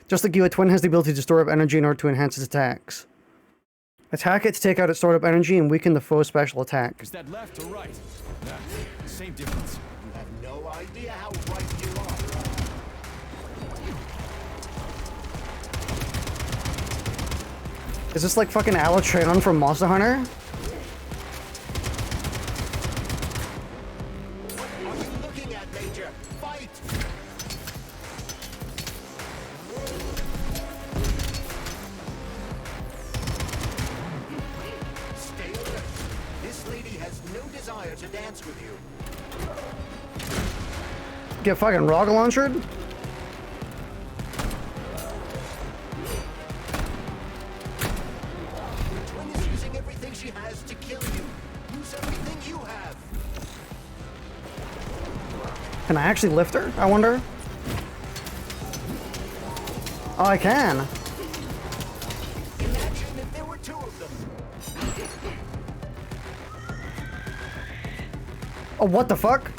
A: Just like you, a twin has the ability to store up energy in order to enhance its attacks. Attack it to take out its stored up energy and weaken the foe's special attack.
B: Is that left or right? Yeah, same difference.
C: You have no idea how right you are.
A: Is this like fucking Alatreon from Monster Hunter?
C: What are you looking at, Major? Fight! Stay alert. This lady has no desire to dance with you.
A: Get fucking rocket launched?
C: The twin is using everything she has to kill you. Use everything you have.
A: Can I actually lift her? I wonder. Oh, I can.
C: Imagine if there were two of them.
A: Oh, what the fuck?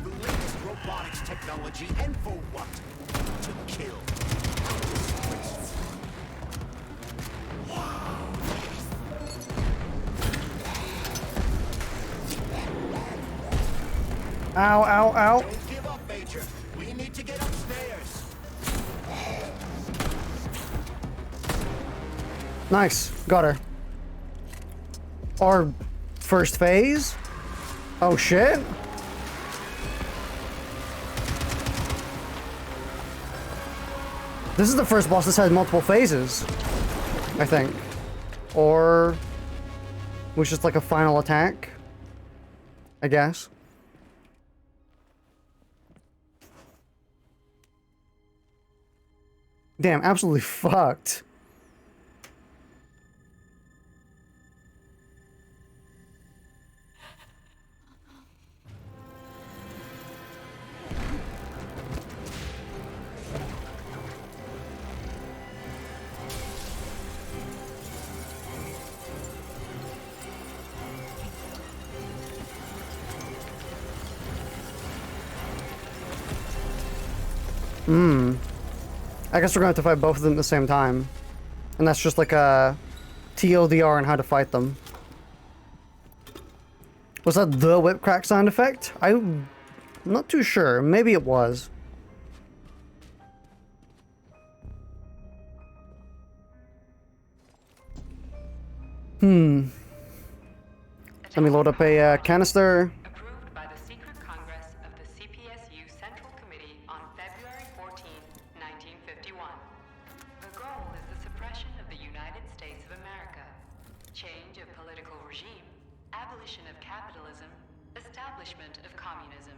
C: The latest robotics technology, and for what? To kill. How disgraceful.
A: Ow, ow, ow.
C: Don't give up, Major. We need to get upstairs.
A: Nice. Got her. Our first phase? Oh shit. This is the first boss that's had multiple phases, I think. Or was just like a final attack, I guess. Damn, absolutely fucked. I guess we're going to have to fight both of them at the same time. And that's just like a TLDR on how to fight them. Was that the whip crack sound effect? I'm not too sure. Maybe it was. Let me load up a canister.
F: Approved by the Secret Congress of the CPSU Central Committee on February 14, 1951. The goal is the suppression of the United States of America, change of political regime, abolition of capitalism, establishment of communism,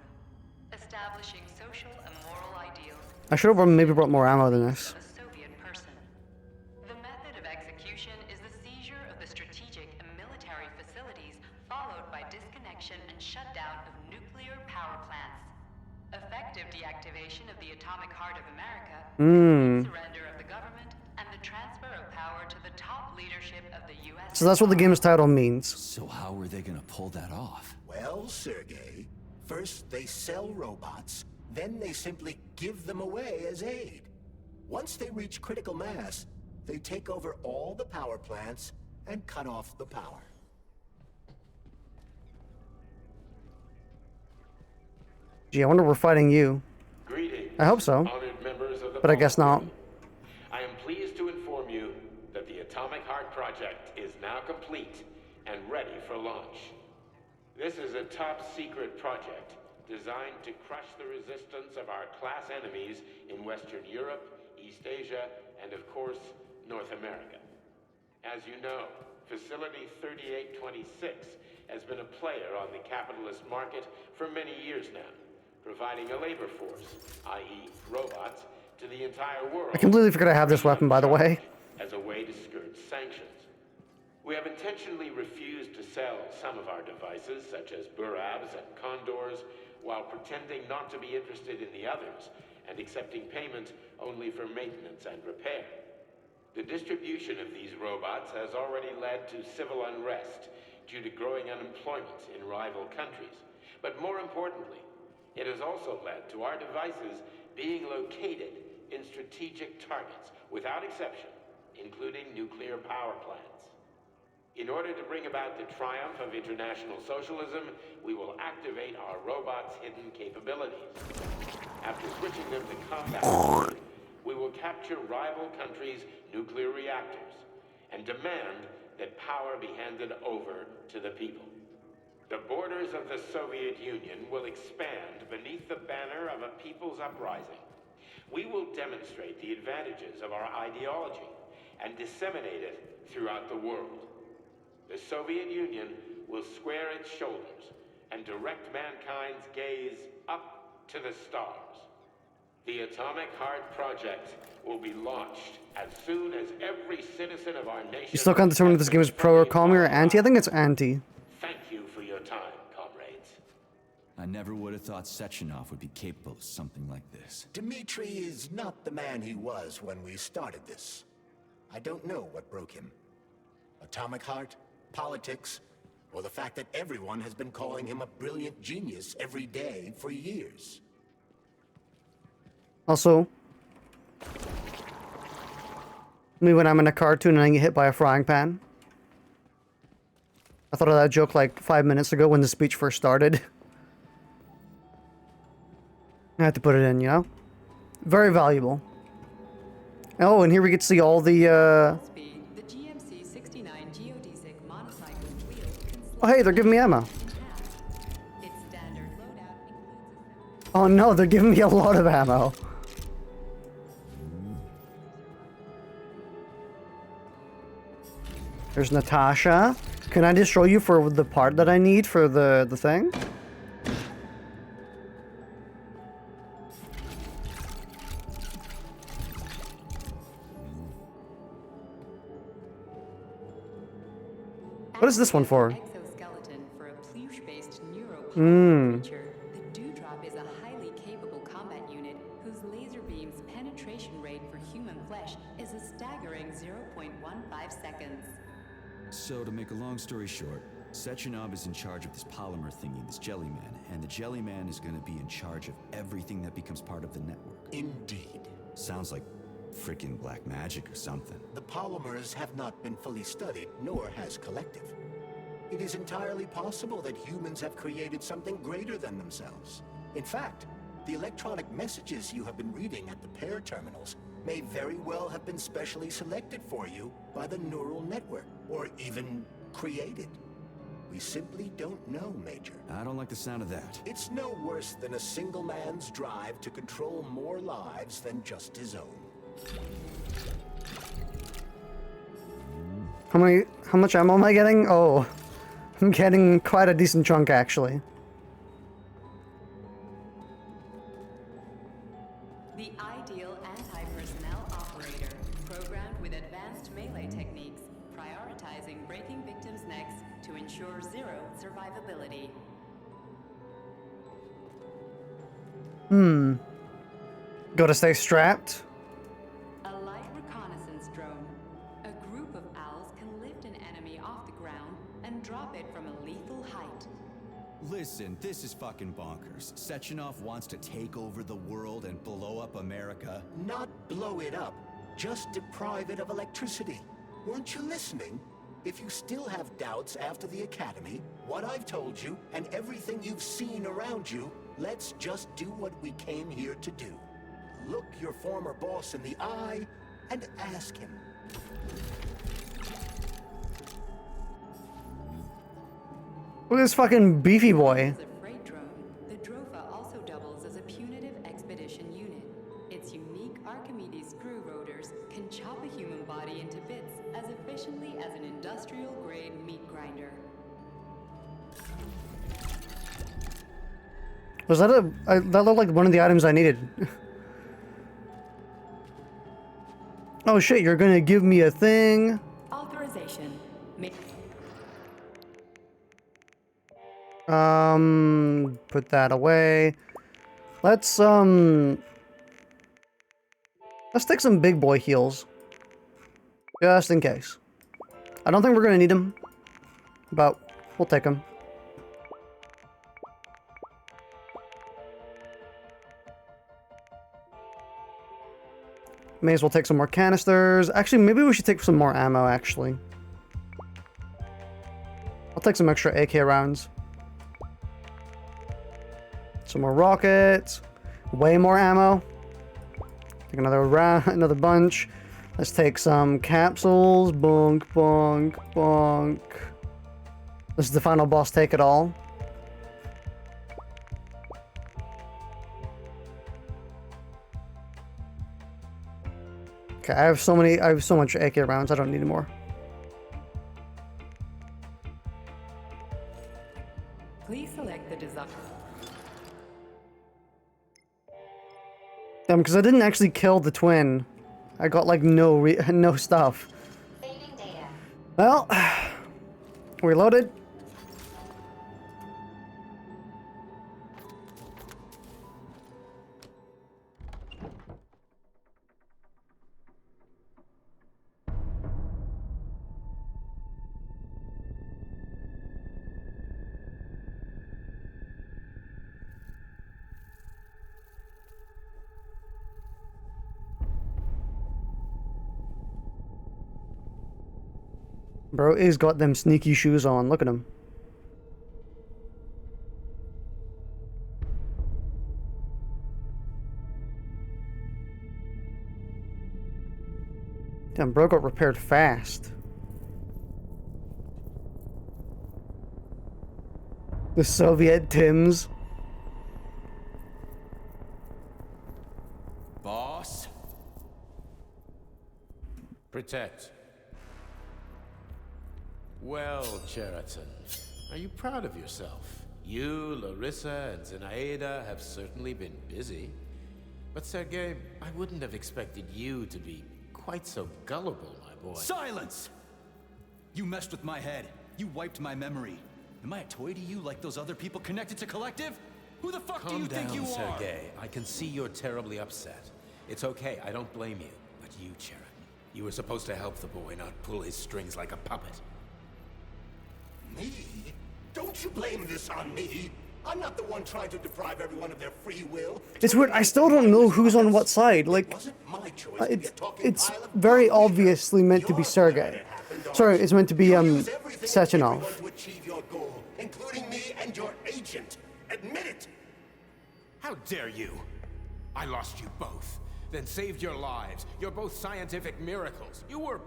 F: establishing social and moral ideals
A: I should have maybe brought more ammo than this.
F: of a Soviet person. The method of execution is the seizure of the strategic and military facilities, followed by disconnection and shutdown of nuclear power plants. Effective deactivation of the atomic heart of America, surrender of the government, and the transfer of power to the top leadership of the U.S.
A: So that's what the game's title means.
B: So how were they gonna pull that off?
C: Well, Sergei, first they sell robots, then they simply give them away as aid. Once they reach critical mass, They take over all the power plants and cut off the power.
A: Gee, I wonder we're fighting you.
G: Greetings,
A: I hope so.
G: honored members of the
A: But I guess not.
G: I am pleased to inform you that the Atomic Heart Project is now complete and ready for launch. This is a top-secret project designed to crush the resistance of our class enemies in Western Europe, East Asia, and of course, North America. As you know, Facility 3826 has been a player on the capitalist market for many years now, providing a labor force, i.e. robots, to the entire world.
A: I completely forgot I have this weapon, by the way.
G: As a way to skirt sanctions. We have intentionally refused to sell some of our devices, such as Burabs and Condors, while pretending not to be interested in the others, and accepting payment only for maintenance and repair. The distribution of these robots has already led to civil unrest due to growing unemployment in rival countries. But more importantly, it has also led to our devices being located in strategic targets, without exception, including nuclear power plants. In order to bring about the triumph of international socialism, we will activate our robots' hidden capabilities. After switching them to combat mode, we will capture rival countries' nuclear reactors and demand that power be handed over to the people. The borders of the Soviet Union will expand beneath the banner of a people's uprising. We will demonstrate the advantages of our ideology and disseminate it throughout the world. The Soviet Union will square its shoulders and direct mankind's gaze up to the stars. The Atomic Heart Project will be launched as soon as every citizen of our nation...
A: You still can't determine if this game is pro or commie or anti? I think it's anti.
G: Thank you for your time, comrades.
B: I never would have thought Sechenov would be capable of something like this.
C: Dmitri is not the man he was when we started this. I don't know what broke him. Atomic Heart, politics, or the fact that everyone has been calling him a brilliant genius every day for years.
A: Also, me when I'm in a cartoon and I get hit by a frying pan. I thought of that joke like 5 minutes ago when the speech first started. I had to put it in, you know? Very valuable. Oh, and here we get to see all the, Oh, hey, they're giving me ammo. Oh no, they're giving me a lot of ammo. There's Natasha. Can I just show you for the part that I need for the thing? What is this one for?
E: The Dewdrop is a highly capable combat unit whose laser beam's penetration rate for human flesh is a staggering 0.15 seconds.
B: So, to make a long story short, Sechenov is in charge of this polymer thingy, this Jellyman, and the Jellyman is going to be in charge of everything that becomes part of the network.
C: Indeed.
B: Sounds like freaking black magic or something.
C: The polymers have not been fully studied, nor has Collective. It is entirely possible that humans have created something greater than themselves. In fact, the electronic messages you have been reading at the pair terminals may very well have been specially selected for you by the neural network, or even created. We simply don't know, Major.
B: I don't like the sound of that.
C: It's no worse than a single man's drive to control more lives than just his own.
A: How much ammo am I getting? Oh, I'm getting quite a decent chunk actually.
E: The ideal anti-personnel operator, programmed with advanced melee techniques, prioritizing breaking victims' necks to ensure zero survivability.
A: Gotta stay strapped.
E: A light reconnaissance drone. A group of owls can lift an enemy off the ground and drop it from a lethal height.
B: Listen, this is fucking bonkers. Sechenov wants to take over the world and blow up America.
C: Not blow it up, Just deprive it of electricity. Weren't you listening? If you still have doubts after the Academy, what I've told you, and everything you've seen around you, let's just do what we came here to do. Look your former boss in the eye and ask him.
A: Look at this fucking beefy boy.
E: As a freight drone, the Drofa also doubles as a punitive expedition unit. Its unique Archimedes screw rotors can chop a human body into bits as efficiently as an industrial-grade meat grinder.
A: Was that that looked like one of the items I needed. Oh shit, you're gonna give me a thing?
E: Authorization.
A: Put that away. Let's take some big boy heals. Just in case. I don't think we're gonna need them, but we'll take them. May as well take some more canisters. Actually, maybe we should take some more ammo, actually. I'll take some extra AK rounds. Some more rockets. Way more ammo. Take another round, another bunch. Let's take some capsules. Bonk, bonk, bonk. This is the final boss take it all. Okay, I have so much AK rounds, I don't need any more.
E: Please select the design.
A: Because I didn't actually kill the twin. I got like no stuff. Well, reloaded. Bro, he's got them sneaky shoes on. Look at him. Damn, bro got repaired fast. The Soviet Tims.
B: Boss?
D: Protect. Well, Cheriton, are you proud of yourself? You, Larissa, and Zenaida have certainly been busy. But Sergei, I wouldn't have expected you to be quite so gullible, my boy.
B: Silence! You messed with my head. You wiped my memory. Am I a toy to you like those other people connected to Collective? Who the fuck do you think you are?
D: Calm down, Sergei. I can see you're terribly upset. It's okay, I don't blame you. But you, Cheriton, you were supposed to help the boy, not pull his strings like a puppet.
C: Me? Don't you blame this on me? I'm not the one trying to deprive everyone of their free will.
A: It's weird. I still don't know who's on what side. Like,
C: It wasn't my choice to be a talking
A: it's
C: pile of
A: very
C: garbage.
A: obviously meant to be
C: You're
A: Sergei.
C: glad it happened, aren't
A: Sorry,
C: you?
A: it's meant to be
C: You use everything and everyone
A: Sechenov.
C: to achieve your goal, including me and your agent. Admit it.
D: How dare you? I lost you both, then saved your lives. You're both scientific miracles. You are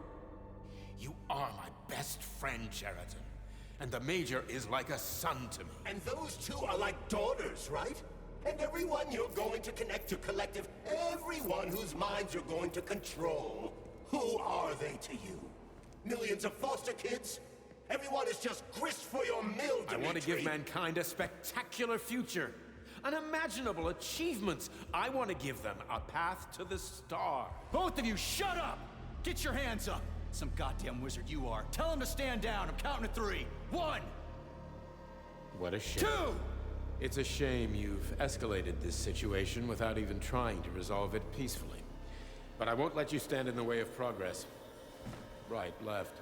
D: my best friend, Cheriton. And the Major is like a son to me.
C: And those two are like daughters, right? And everyone you're going to connect to Collective, everyone whose minds you're going to control, who are they to you? Millions of foster kids? Everyone is just grist for your mill, Dimitri.
D: I want to give mankind a spectacular future. Unimaginable achievements. I want to give them a path to the star.
B: Both of you, shut up! Get your hands up! Some goddamn wizard you are. Tell him to stand down. I'm counting to 3. 1!
D: What a shame.
B: 2!
D: It's a shame you've escalated this situation without even trying to resolve it peacefully. But I won't let you stand in the way of progress. Right, left,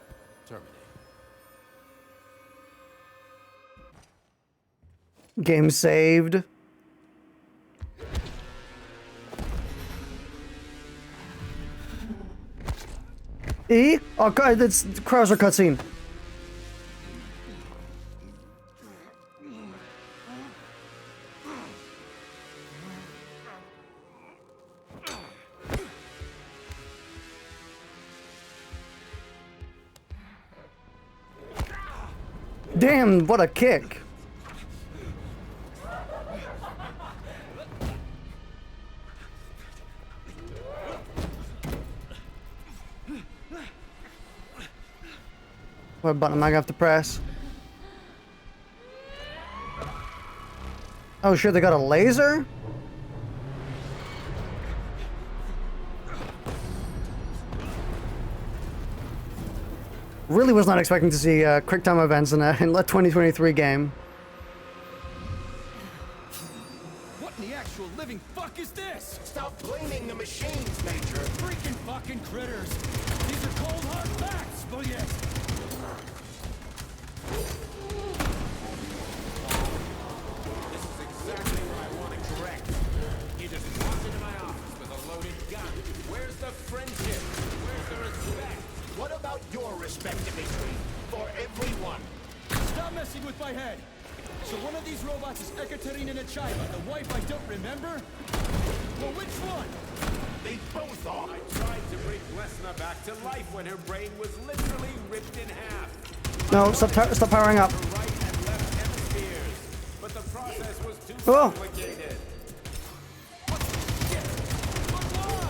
D: terminate.
A: Game saved. E? Oh god, it's Krauser cutscene. Damn, what a kick. What button am I gonna have to press? Oh shit, they got a laser? Really was not expecting to see quick time events in a 2023 game.
B: What in the actual living fuck is this?
C: Stop blaming the machines, Major.
B: Freaking fucking critters. These are cold hard facts, but yes.
D: This is exactly what I want to correct. You just walked into my office with a loaded gun. Where's the friendship? Where's the respect?
C: What about your respect, Dimitri? For everyone.
B: Stop messing with my head. So one of these robots is Ekaterina Nechaeva, the wife I don't remember? Well, which one?
C: They both are.
D: I tried to bring Lesna back to life when her brain was literally ripped in half.
A: No, stop powering up.
D: Her right and left hemispheres, but the process was too
A: Oh.
D: complicated.
B: What the shit? But why?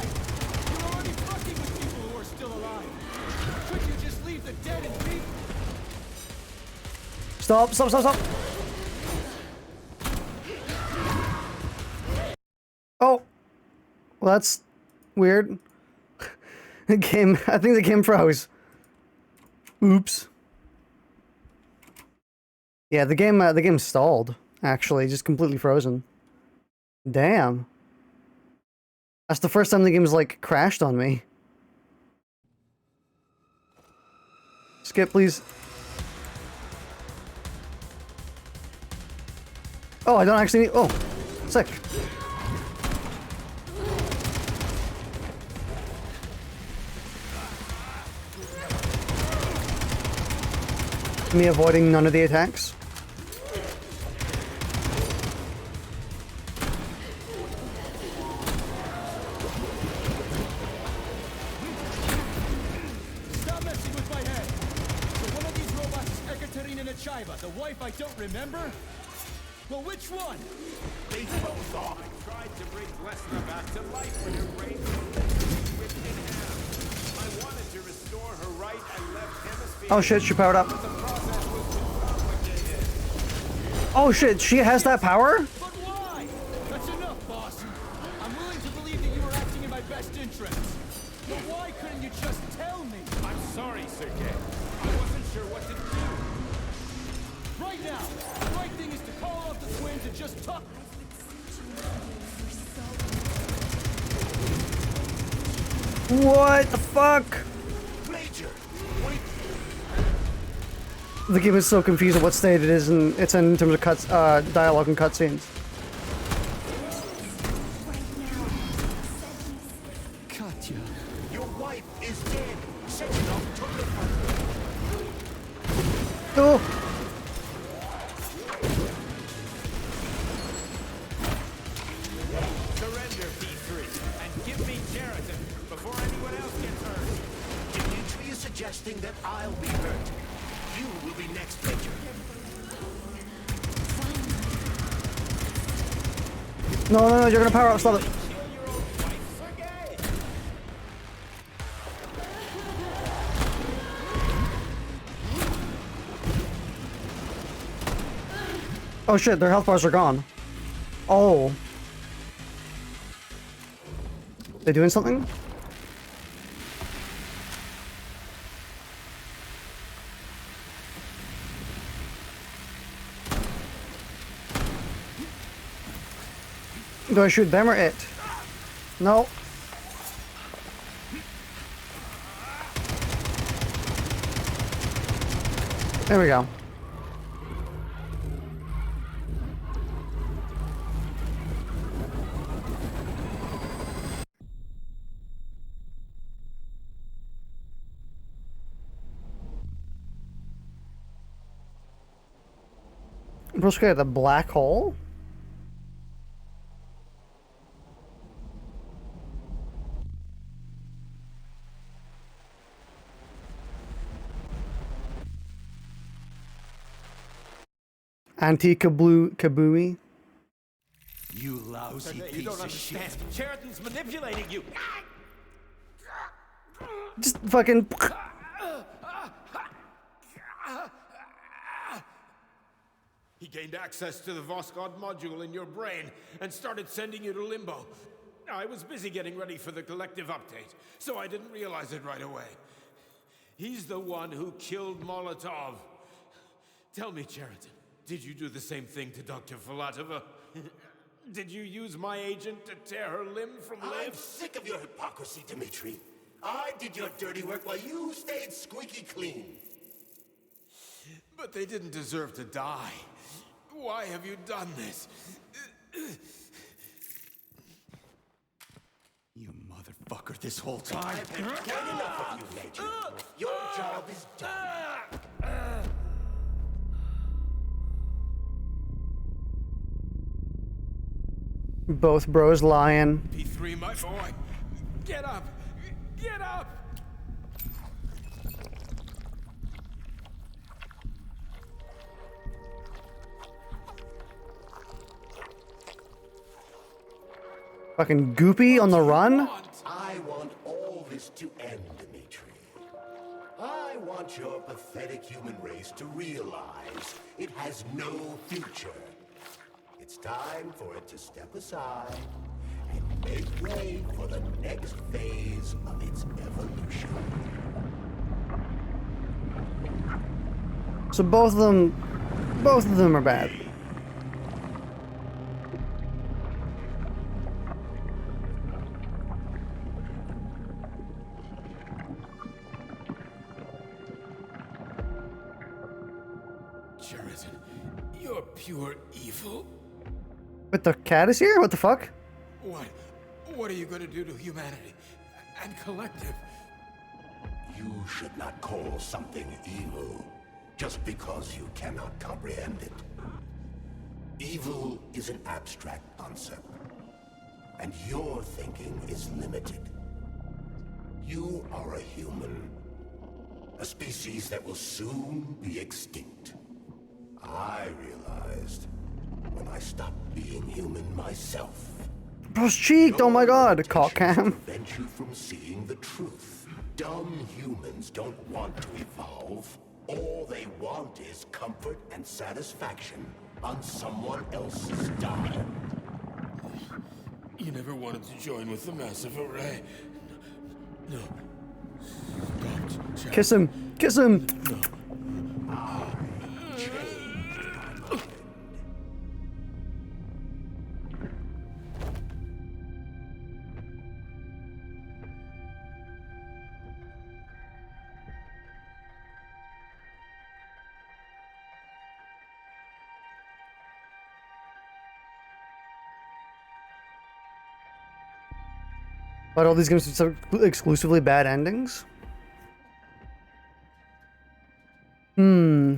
B: You're already fucking with people who are still alive. Couldn't you just leave the dead in peace?
A: Stop. Oh. Well, that's weird. The game, I think the game froze. Oops. Yeah, the game stalled, actually, just completely frozen. Damn. That's the first time the game's, like, crashed on me. Skip, please. Oh, I don't actually need... Oh, sick. Me avoiding none of the attacks.
B: Stop messing with my head. So one of these robots is Ekaterina Nechaeva, the wife I don't remember? Well, which one?
C: They both are.
D: I tried to bring Lesna back to life when her brain was literally ripped in half. I wanted to restore her right and left hemispheres.
A: Oh shit, she powered up.
D: But the process was too complicated.
A: Oh shit, she has that power?
B: But why? That's enough, boss. I'm willing to believe that you were acting in my best interests. But why couldn't you just tell me?
D: I'm sorry, Sergei. I wasn't sure what to do.
B: Right now, the right thing is to call off the twins and just talk.
A: What the fuck?
C: Major, wait.
A: The game is so confused at what state it is and it's in terms of cuts, dialogue and cutscenes.
B: Katya.
C: Your wife is dead. Sechenov took the part.
A: Oh!
D: Surrender, P3, and give me Jeritan before anyone else gets hurt.
C: Dimitri is suggesting that I'll be hurt. You will be next, Major.
A: No, you're gonna power up, stop it.
D: Kill your own wife, Sergei!
A: Oh shit, their health bars are gone. Oh. They doing something? Do I shoot them or it? No. There we go. We're supposed to get the black hole? Anti-kabooey?
B: You lousy
D: You
B: piece
D: don't
B: of
D: understand.
B: shit.
D: Sheraton's manipulating you.
A: Just fucking...
K: He gained access to the Voskhod module in your brain and started sending you to limbo. I was busy getting ready for the collective update, so I didn't realize it right away. He's the one who killed Molotov. Tell me, Cheriton, did you do the same thing to Dr. Filatova? Did you use my agent to tear her limb from
C: I'm
K: limb?
C: sick of your hypocrisy, Dmitri. I did your dirty work while you stayed squeaky clean.
K: But they didn't deserve to die. Why have you done this?
B: You motherfucker, this whole time.
C: I've had quite enough of you, Major. Your job is done.
A: Both bros lying.
K: P3, my boy. Get up! Get up!
A: Fucking goopy on the run?
C: I want all this to end, Dmitri. I want your pathetic human race to realize it has no future. It's time for it to step aside and make way for the next phase of its evolution.
A: So both of them are bad.
K: Cheriton, you're pure evil.
A: But the cat is here? What the fuck?
K: What are you going to do to humanity and collective?
C: You should not call something evil just because you cannot comprehend it. Evil is an abstract concept, and your thinking is limited. You are a human, a species that will soon be extinct. I realized when I stopped being human myself.
A: Bro's cheeked, oh my god, cock
C: To
A: cam.
C: prevent you from seeing the truth. Dumb humans don't want to evolve. All they want is comfort and satisfaction on someone else's dime.
K: You never wanted to join with the massive array. No. Stop, Cheriton.
A: Kiss him. Kiss him. But all these games are exclusively bad endings? Hmm.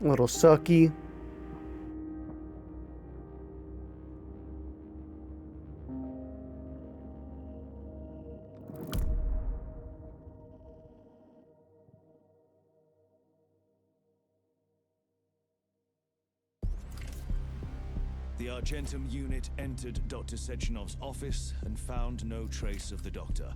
A: A little sucky.
B: The Argentum unit entered Dr. Sechenov's office and found no trace of the doctor.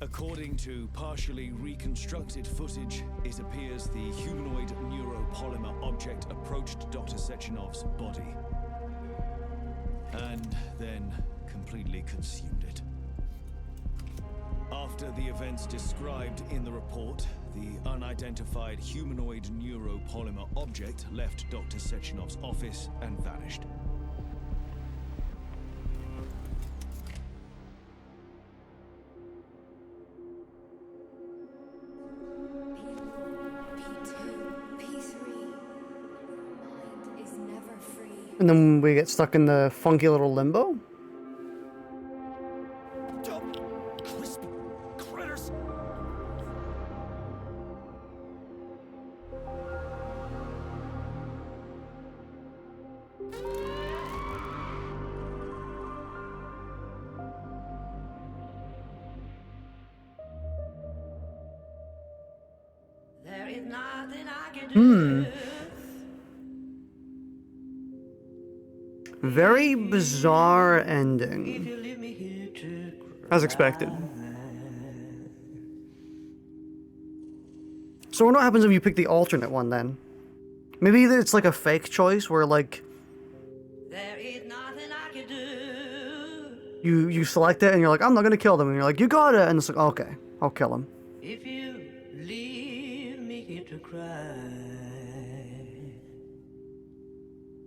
B: According to partially reconstructed footage, it appears the humanoid neuropolymer object approached Dr. Sechenov's body and then completely consumed it. After the events described in the report, the unidentified humanoid neuropolymer object left Dr. Sechenov's office and vanished.
E: P2, P3. Your mind is never free.
A: And then we get stuck in the funky little limbo.
B: Crispy critters.
I: There is nothing I can do.
A: Very bizarre ending. As expected. So I wonder what happens if you pick the alternate one then. Maybe it's like a fake choice where like
I: There is nothing I can do.
A: you select it and you're like, I'm not gonna kill them, and you're like, you got it, and it's like, okay, I'll kill him.
I: If you leave me here to cry.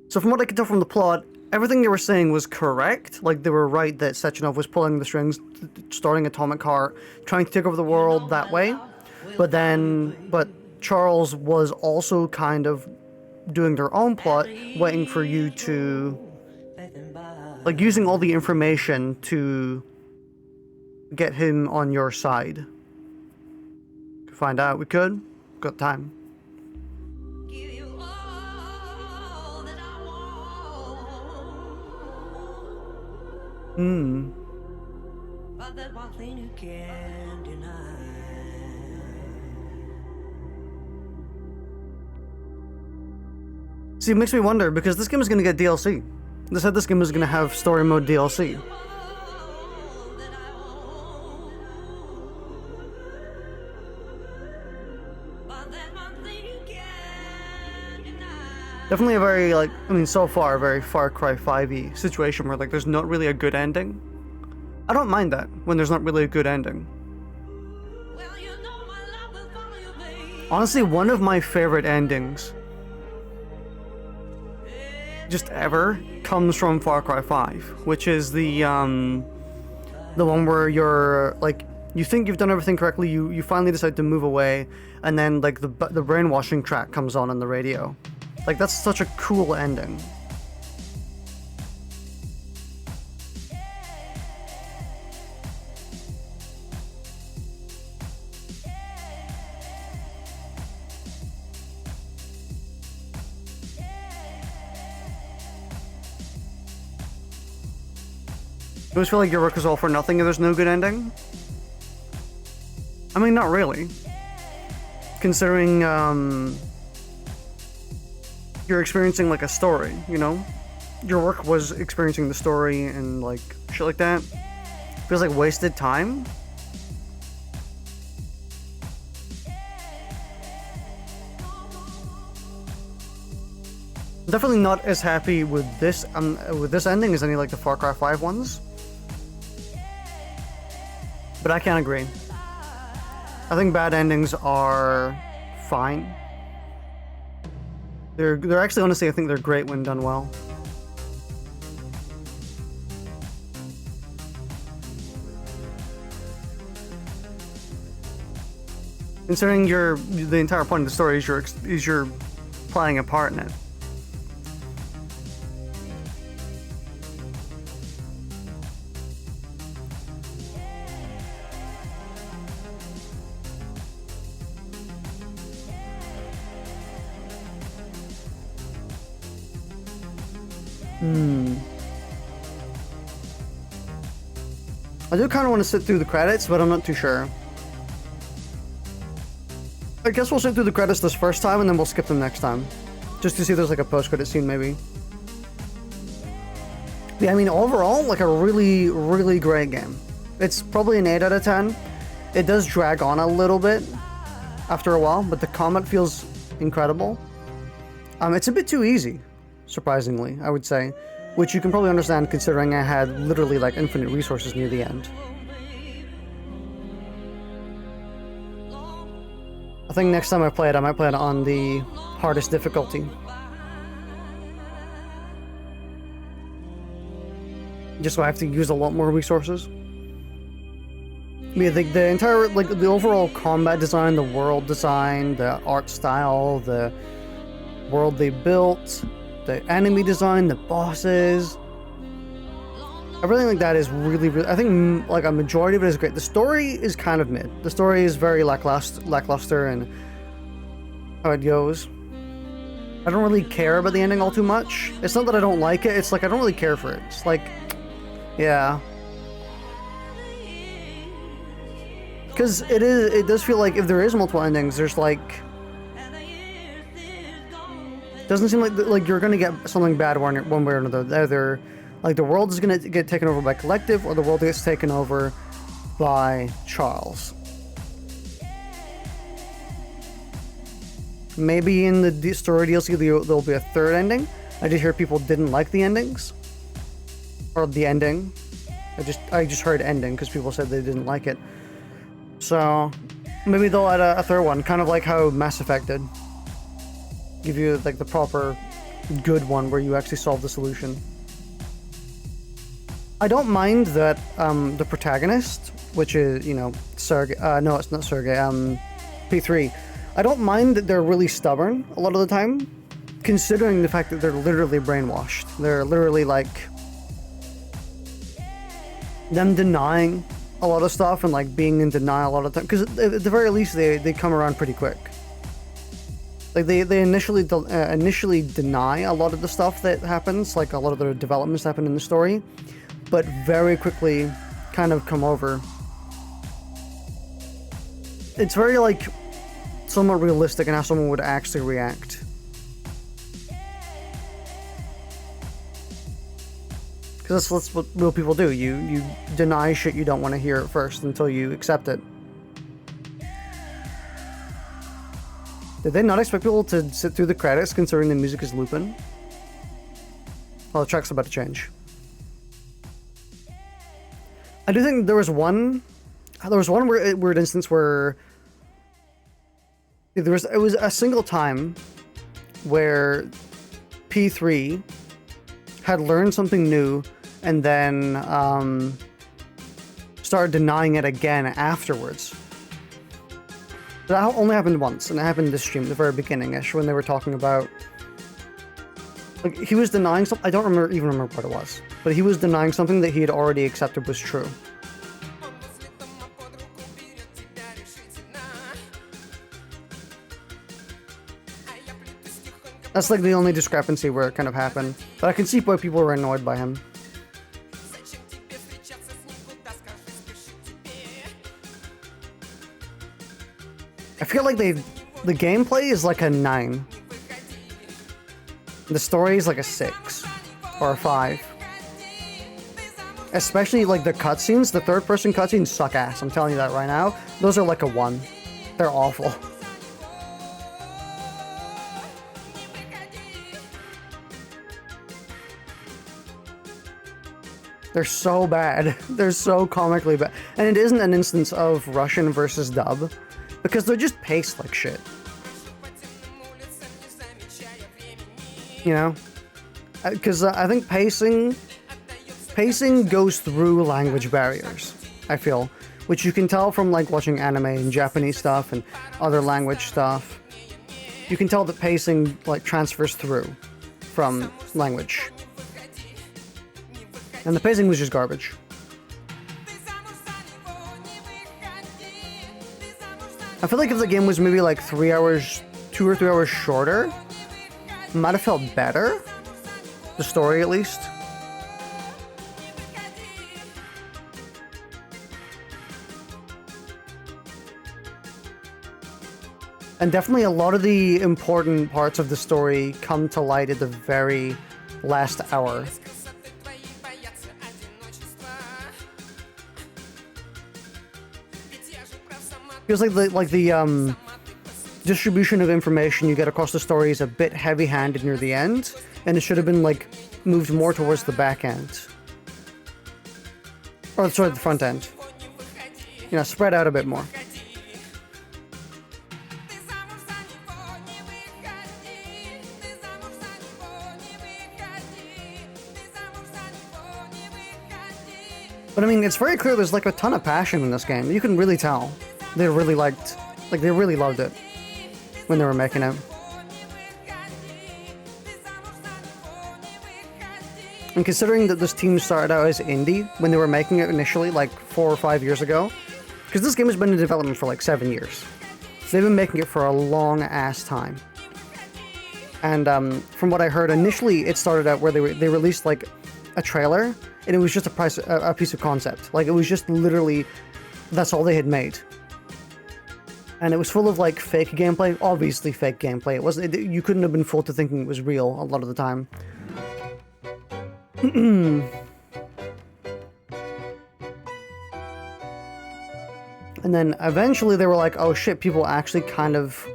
A: So from what I can tell from the plot, everything they were saying was correct. Like, they were right that Sechenov was pulling the strings, starting Atomic Heart, trying to take over the world that way. But Charles was also kind of doing their own plot, waiting for you to, like, using all the information to get him on your side. Could find out, we could. Got time.
I: Give you all that I want. But there's one thing you can't deny.
A: See, it makes me wonder, because this game is going to get DLC. They said this game is going to have story mode DLC. Definitely a very, like, I mean, so far, a very Far Cry 5-y situation where, like, there's not really a good ending. I don't mind that, when there's not really a good ending. Honestly, one of my favorite endings, just ever, comes from Far Cry 5, which is the one where you're, like, you think you've done everything correctly, you finally decide to move away, and then, like, the brainwashing track comes on the radio. Like, that's such a cool ending. You always feel like your work is all for nothing if there's no good ending? I mean, not really. Considering, you're experiencing, like, a story, you know? Your work was experiencing the story and, like, shit like that. Feels like wasted time. Definitely not as happy with this ending as any, like, the Far Cry 5 ones. But I can't agree. I think bad endings are fine. They're actually, honestly, I think they're great when done well. Considering the entire point of the story is you're playing a part in it. I do kind of want to sit through the credits, but I'm not too sure. I guess we'll sit through the credits this first time, and then we'll skip them next time. Just to see if there's, like, a post-credit scene, maybe. Yeah, I mean, overall, like, a really, really great game. It's probably an 8 out of 10. It does drag on a little bit after a while, but the combat feels incredible. It's a bit too easy, surprisingly, I would say. Which you can probably understand considering I had literally, like, infinite resources near the end. I think next time I play it, I might play it on the hardest difficulty. Just so I have to use a lot more resources. Yeah, the entire, like, the overall combat design, the world design, the art style, the world they built, the enemy design, the bosses. Everything like that is really, I think like a majority of it is great. The story is kind of mid. The story is very lackluster and how it goes. I don't really care about the ending all too much. It's not that I don't like it, it's like I don't really care for it. It's like, yeah. Because it does feel like if there is multiple endings, there's like... Doesn't seem like you're gonna get something bad one way or another. Either like the world is gonna get taken over by Collective, or the world gets taken over by Charles. Maybe in the story DLC there'll be a third ending. I did hear people didn't like the endings. Or the ending. I just heard ending because people said they didn't like it. So maybe they'll add a third one, kind of like how Mass Effect did. Give you like the proper good one where you actually solve the solution. I don't mind that the protagonist, which is, you know, Sergey, no, it's not Sergey, P3. I don't mind that they're really stubborn a lot of the time, considering the fact that they're literally brainwashed. They're literally like them denying a lot of stuff and like being in denial a lot of time. Because at the very least, they come around pretty quick. Like they initially deny a lot of the stuff that happens, like a lot of the developments that happen in the story, but very quickly kind of come over. It's very like somewhat realistic in how someone would actually react. Because that's what real people do. You deny shit you don't want to hear at first until you accept it. Did they not expect people to sit through the credits considering the music is looping? Well, the track's about to change. I do think there was one weird instance where it was a single time where P3 had learned something new and then started denying it again afterwards. That only happened once, and it happened in this stream at the very beginning-ish when they were talking about... Like, he was denying something, I don't even remember what it was, but he was denying something that he had already accepted was true. That's like the only discrepancy where it kind of happened, but I can see why people were annoyed by him. I feel like the gameplay is like a 9. The story is like a 6 or a 5. Especially like the cutscenes, the third-person cutscenes suck ass. I'm telling you that right now. Those are like a 1. They're awful. They're so bad. They're so comically bad. And it isn't an instance of Russian versus dub. Because they're just paced like shit. You know? Because I think pacing goes through language barriers, I feel. Which you can tell from like watching anime and Japanese stuff and other language stuff. You can tell that pacing like transfers through from language. And the pacing was just garbage. I feel like if the game was maybe like 3 hours, 2 or 3 hours shorter, it might have felt better. The story, at least. And definitely a lot of the important parts of the story come to light at the very last hour. Feels like the distribution of information you get across the story is a bit heavy-handed near the end, and it should have been like moved more towards the back end, or sorry, the front end. You know, spread out a bit more. But I mean, it's very clear there's like a ton of passion in this game. You can really tell. They really liked, like they really loved it when they were making it. And considering that this team started out as indie when they were making it initially, like 4 or 5 years ago, because this game has been in development for like 7 years. So they've been making it for a long ass time. And from what I heard, initially it started out where they released like a trailer, and it was just a piece of concept. Like it was just literally, that's all they had made. And it was full of like fake gameplay, obviously fake gameplay. It wasn't. You couldn't have been fooled to thinking it was real a lot of the time. And then eventually they were like, oh shit, people actually kind of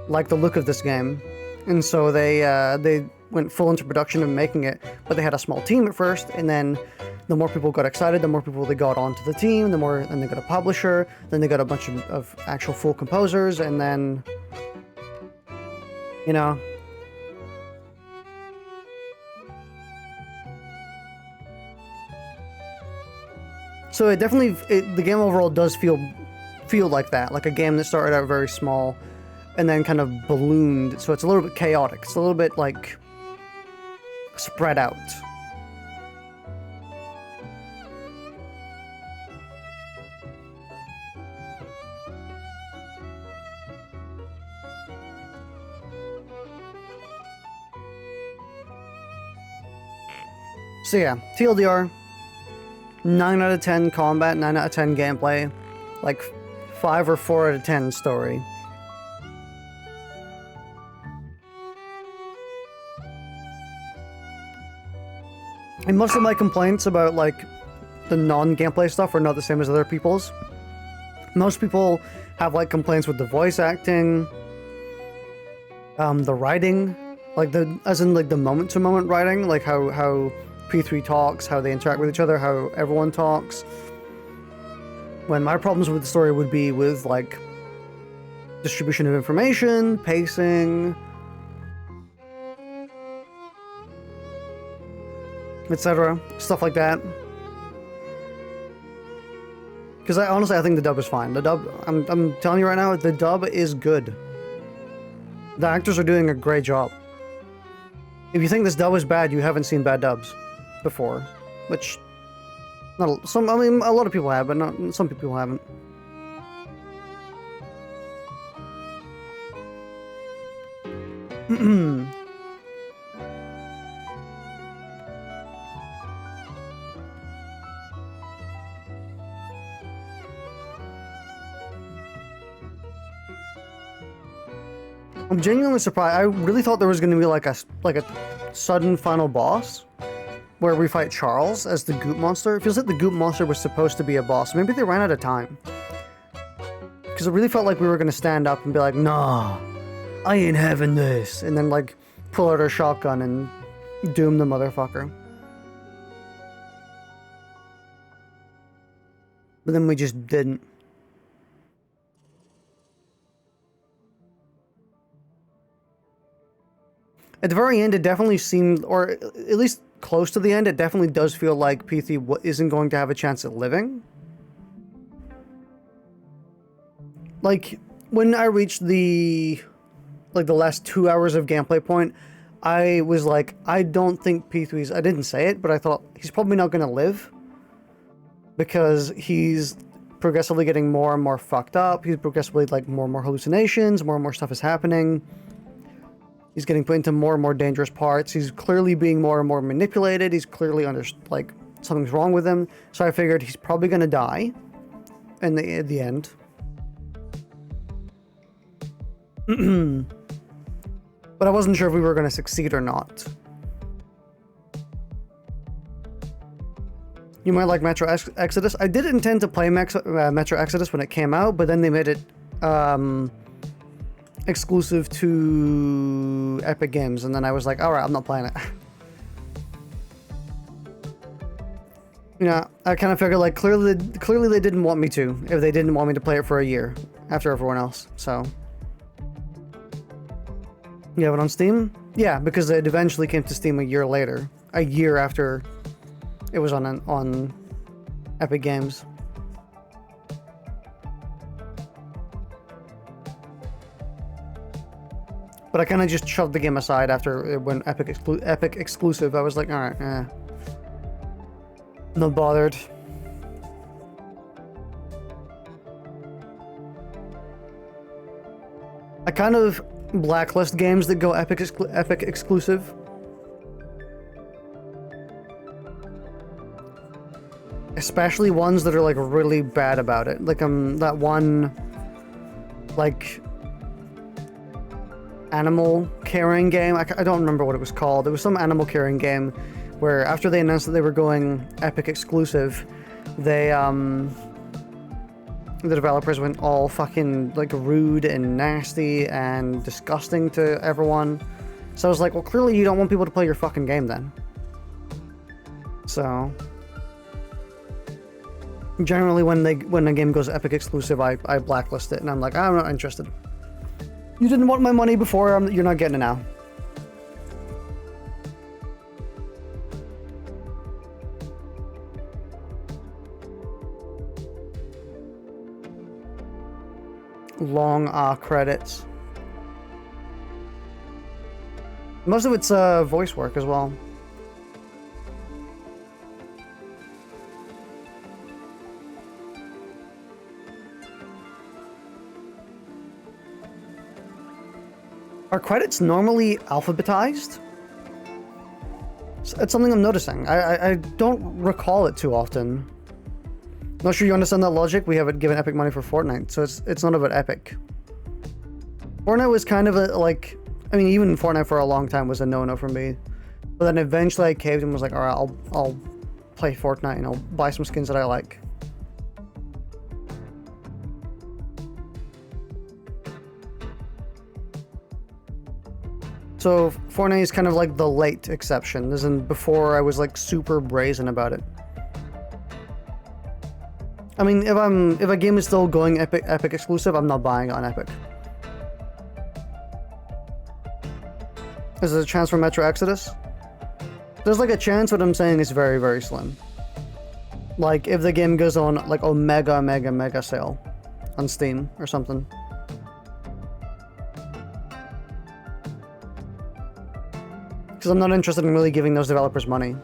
A: like the look of this game. And so they went full into production and making it, but they had a small team at first, and then the more people got excited, the more people they got onto the team, and they got a publisher, then they got a bunch of actual full composers, and then, you know. So it definitely, the game overall does feel like that, like a game that started out very small, and then kind of ballooned, so it's a little bit chaotic. It's a little bit like spread out. So yeah, TLDR, 9 out of 10 combat, 9 out of 10 gameplay, like 5 or 4 out of 10 story. And most of my complaints about like the non-gameplay stuff are not the same as other people's. Most people have like complaints with the voice acting, the writing, like as in like the moment-to-moment writing, like how P3 talks, how they interact with each other, how everyone talks. When my problems with the story would be with like distribution of information, pacing, etc. Stuff like that. Because honestly, I think the dub is fine. The dub, I'm telling you right now, the dub is good. The actors are doing a great job. If you think this dub is bad, you haven't seen bad dubs before, which not some. I mean, a lot of people have, but not some people haven't. I'm genuinely surprised. I really thought there was going to be like a sudden final boss where we fight Charles as the Goop Monster. It feels like the Goop Monster was supposed to be a boss. Maybe they ran out of time. Because it really felt like we were going to stand up and be like, nah, I ain't having this. And then like pull out our shotgun and doom the motherfucker. But then we just didn't. At the very end, it definitely seemed, or at least close to the end, it definitely does feel like P3 isn't going to have a chance at living. Like, when I reached the last 2 hours of gameplay point, I was like, I don't think P3's, I didn't say it, but I thought, he's probably not going to live. Because he's progressively getting more and more fucked up, he's progressively, like, more and more hallucinations, more and more stuff is happening. He's getting put into more and more dangerous parts. He's clearly being more and more manipulated. He's clearly like something's wrong with him. So I figured he's probably gonna die at the end. But I wasn't sure if we were gonna succeed or not. You might like Metro Exodus. I did intend to play Metro Exodus when it came out, but then they made it exclusive to Epic Games, and then I was like, alright, I'm not playing it. You know, I kind of figured like clearly they didn't want me to, if they didn't want me to play it for a year after everyone else, so. You have it on Steam? Yeah, because it eventually came to Steam a year later. A year after it was on Epic Games. But I kind of just shoved the game aside after it went Epic exclusive. I was like, alright, not bothered. I kind of blacklist games that go Epic exclusive. Especially ones that are like really bad about it. Like that one like animal caring game. I don't remember what it was called. It was some animal caring game where after they announced that they were going Epic exclusive, they the developers went all fucking like rude and nasty and disgusting to everyone. So I was like, well, clearly you don't want people to play your fucking game then. So generally when a game goes Epic exclusive, I blacklist it and I'm like, I'm not interested. You didn't want my money before, you're not getting it now. Long credits. Most of it's voice work as well. Are credits normally alphabetized? It's something I'm noticing. I don't recall it too often. Not sure you understand that logic. We haven't given Epic money for Fortnite, so it's not about Epic. Fortnite was kind of a, like, I mean, even Fortnite for a long time was a no-no for me. But then eventually I caved and was like, alright, I'll play Fortnite and I'll buy some skins that I like. So Fortnite is kind of like the late exception, as in before I was like super brazen about it. I mean, if a game is still going Epic exclusive, I'm not buying it on Epic. Is there a chance for Metro Exodus? There's like a chance, but I'm saying it's very, very slim. Like if the game goes on like a mega sale on Steam or something. Because I'm not interested in really giving those developers money.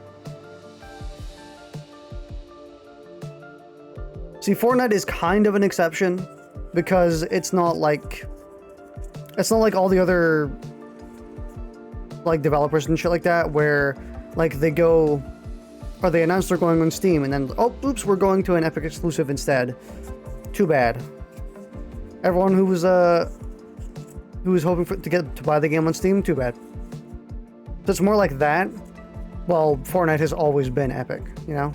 A: See, Fortnite is kind of an exception because it's not like all the other like developers and shit like that where like they go or they announce they're going on Steam and then oh oops, we're going to an Epic exclusive instead. Too bad. Everyone who was hoping to buy the game on Steam, too bad. So it's more like that. Well, Fortnite has always been Epic, you know?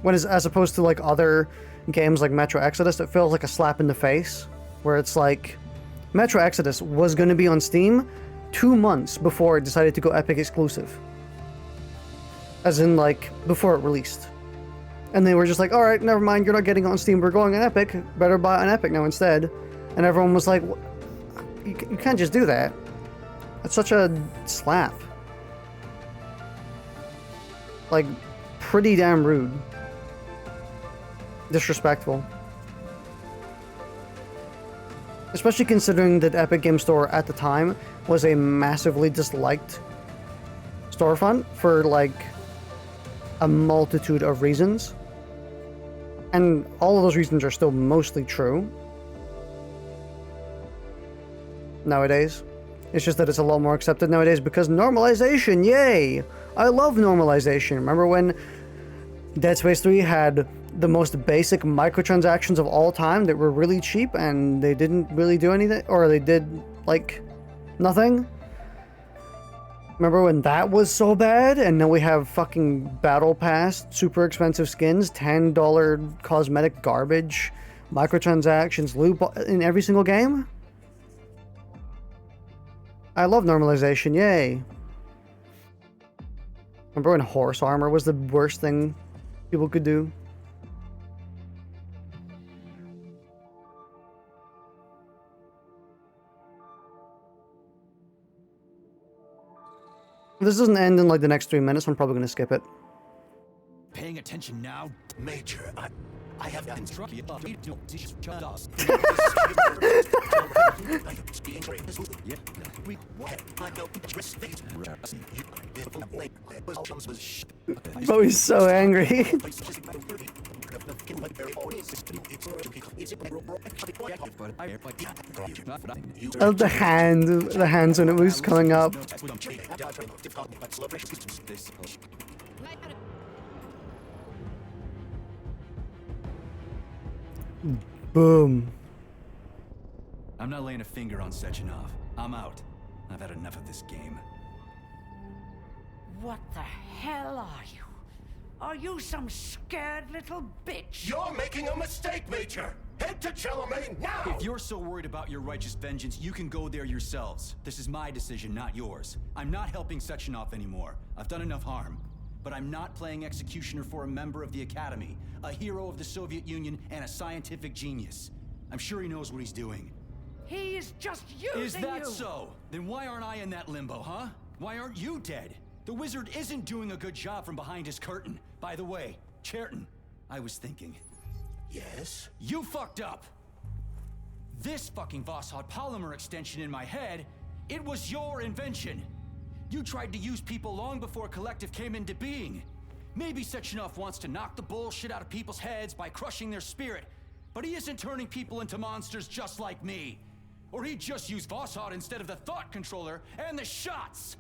A: As opposed to like other games like Metro Exodus, it feels like a slap in the face, where it's like Metro Exodus was going to be on Steam 2 months before it decided to go Epic exclusive. As in like before it released. And they were just like, alright, never mind, you're not getting on Steam, we're going on Epic, better buy on Epic now instead. And everyone was like, you can't just do that. That's such a slap. Like, pretty damn rude. Disrespectful. Especially considering that Epic Game Store at the time was a massively disliked storefront for like a multitude of reasons. And all of those reasons are still mostly true nowadays. It's just that it's a lot more accepted nowadays because normalization, yay! I love normalization. Remember when Dead Space 3 had the most basic microtransactions of all time that were really cheap and they didn't really do anything, or they did like nothing? Remember when that was so bad? And now we have fucking Battle Pass, super expensive skins, $10 cosmetic garbage, microtransactions, loot in every single game? I love normalization, yay. Remember when horse armor was the worst thing people could do? If this doesn't end in like the next 3 minutes, I'm probably gonna skip it.
B: Paying attention now?
C: Major, I have been
A: Oh, he's so angry. Oh, the hands when it was coming up. Boom.
B: I'm not laying a finger on Sechenov. I'm out. I've had enough of this game.
I: What the hell are you? Are you some scared little bitch?
C: You're making a mistake, Major! Head to Charlemagne now!
B: If you're so worried about your righteous vengeance, you can go there yourselves. This is my decision, not yours. I'm not helping Sechenov anymore. I've done enough harm. But I'm not playing executioner for a member of the Academy, a hero of the Soviet Union, and a scientific genius. I'm sure he knows what he's doing.
I: He is just using you!
B: Is that so? Then why aren't I in that limbo, huh? Why aren't you dead? The wizard isn't doing a good job from behind his curtain. By the way, Cherton, I was thinking.
C: Yes?
B: You fucked up! This fucking Voskhod polymer extension in my head, it was your invention! You tried to use people long before Collective came into being. Maybe Sechenov wants to knock the bullshit out of people's heads by crushing their spirit, but he isn't turning people into monsters just like me. Or he'd just use Voskhod instead of the thought controller and the shots!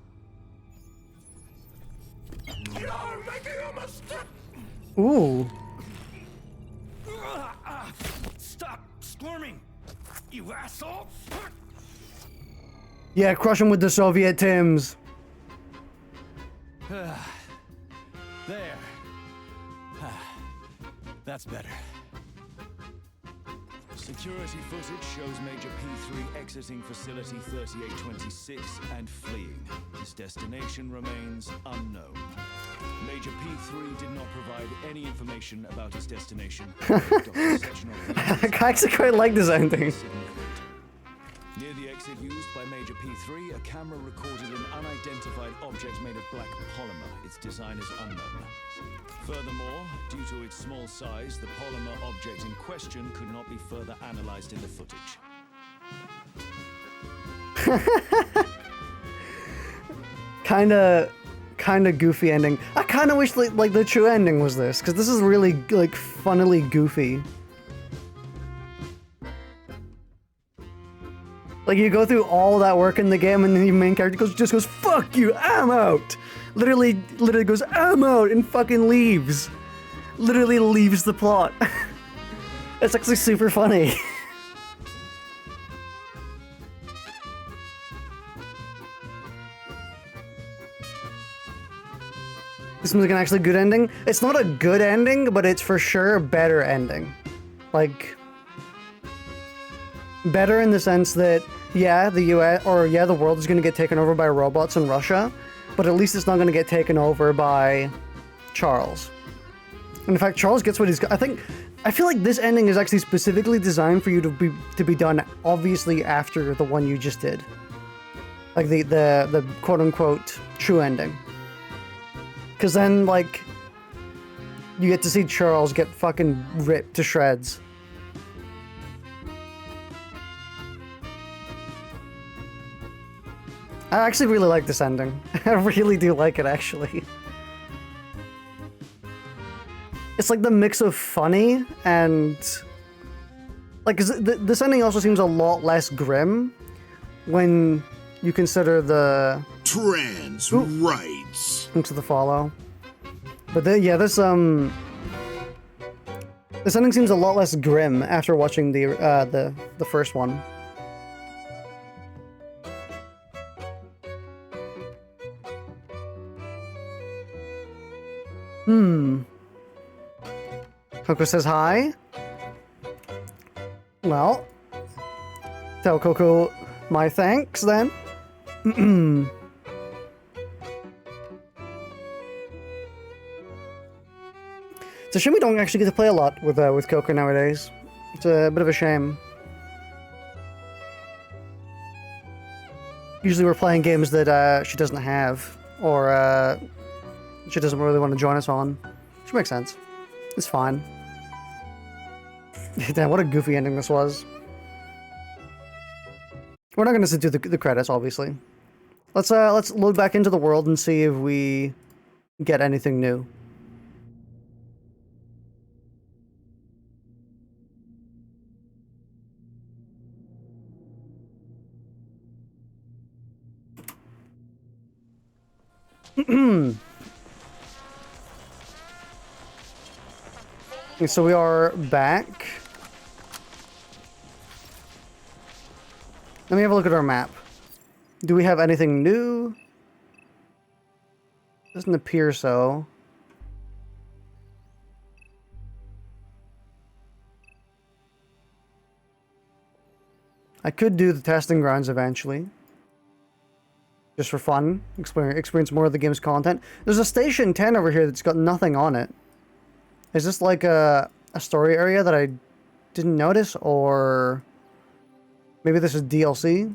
C: You're making a mistake!
A: Ooh.
B: Stop squirming, you asshole!
A: Yeah, crush him with the Soviet Tims.
B: There. That's better.
L: Security footage shows Major P3 exiting facility 3826 and fleeing. His destination remains unknown. Major P3 did not provide any information about his destination.
A: I actually quite like this ending.
L: Near the exit used by Major P3, a camera recorded an unidentified object made of black polymer. Its design is unknown. Furthermore, due to its small size, the polymer object in question could not be further analyzed in the footage.
A: Kinda goofy ending. I kinda wish like the true ending was this, because this is really like funnily goofy. Like you go through all that work in the game and then the main character just goes, fuck you, I'm out! Literally goes, I'm out, and fucking leaves. Literally leaves the plot. It's actually super funny. This one's an actually good ending. It's not a good ending, but it's for sure a better ending. Like, better in the sense that, yeah, the US, or yeah, the world is going to get taken over by robots in Russia, but at least it's not going to get taken over by Charles. And in fact, Charles gets what he's got. I feel like this ending is actually specifically designed for you to be done obviously after the one you just did. Like the quote-unquote true ending. Because then, like, you get to see Charles get fucking ripped to shreds. I actually really like this ending. I really do like it, actually. It's like the mix of funny and... Like, 'cause this ending also seems a lot less grim when you consider the...
M: Trans rights.
A: Into the follow. But then, yeah, this ending seems a lot less grim after watching the first one. Coco says hi. Well, tell Coco my thanks then. It's a shame we don't actually get to play a lot with Coco nowadays. It's a bit of a shame. Usually we're playing games that she doesn't have, or she doesn't really want to join us on. Which makes sense. It's fine. Damn, what a goofy ending this was. We're not gonna sit through the credits, obviously. Let's load back into the world and see if we get anything new. Okay, so we are back. Let me have a look at our map. Do we have anything new? Doesn't appear so. I could do the testing grounds eventually. Just for fun. Experience more of the game's content. There's a Station 10 over here that's got nothing on it. Is this like a story area that I didn't notice? Or maybe this is DLC?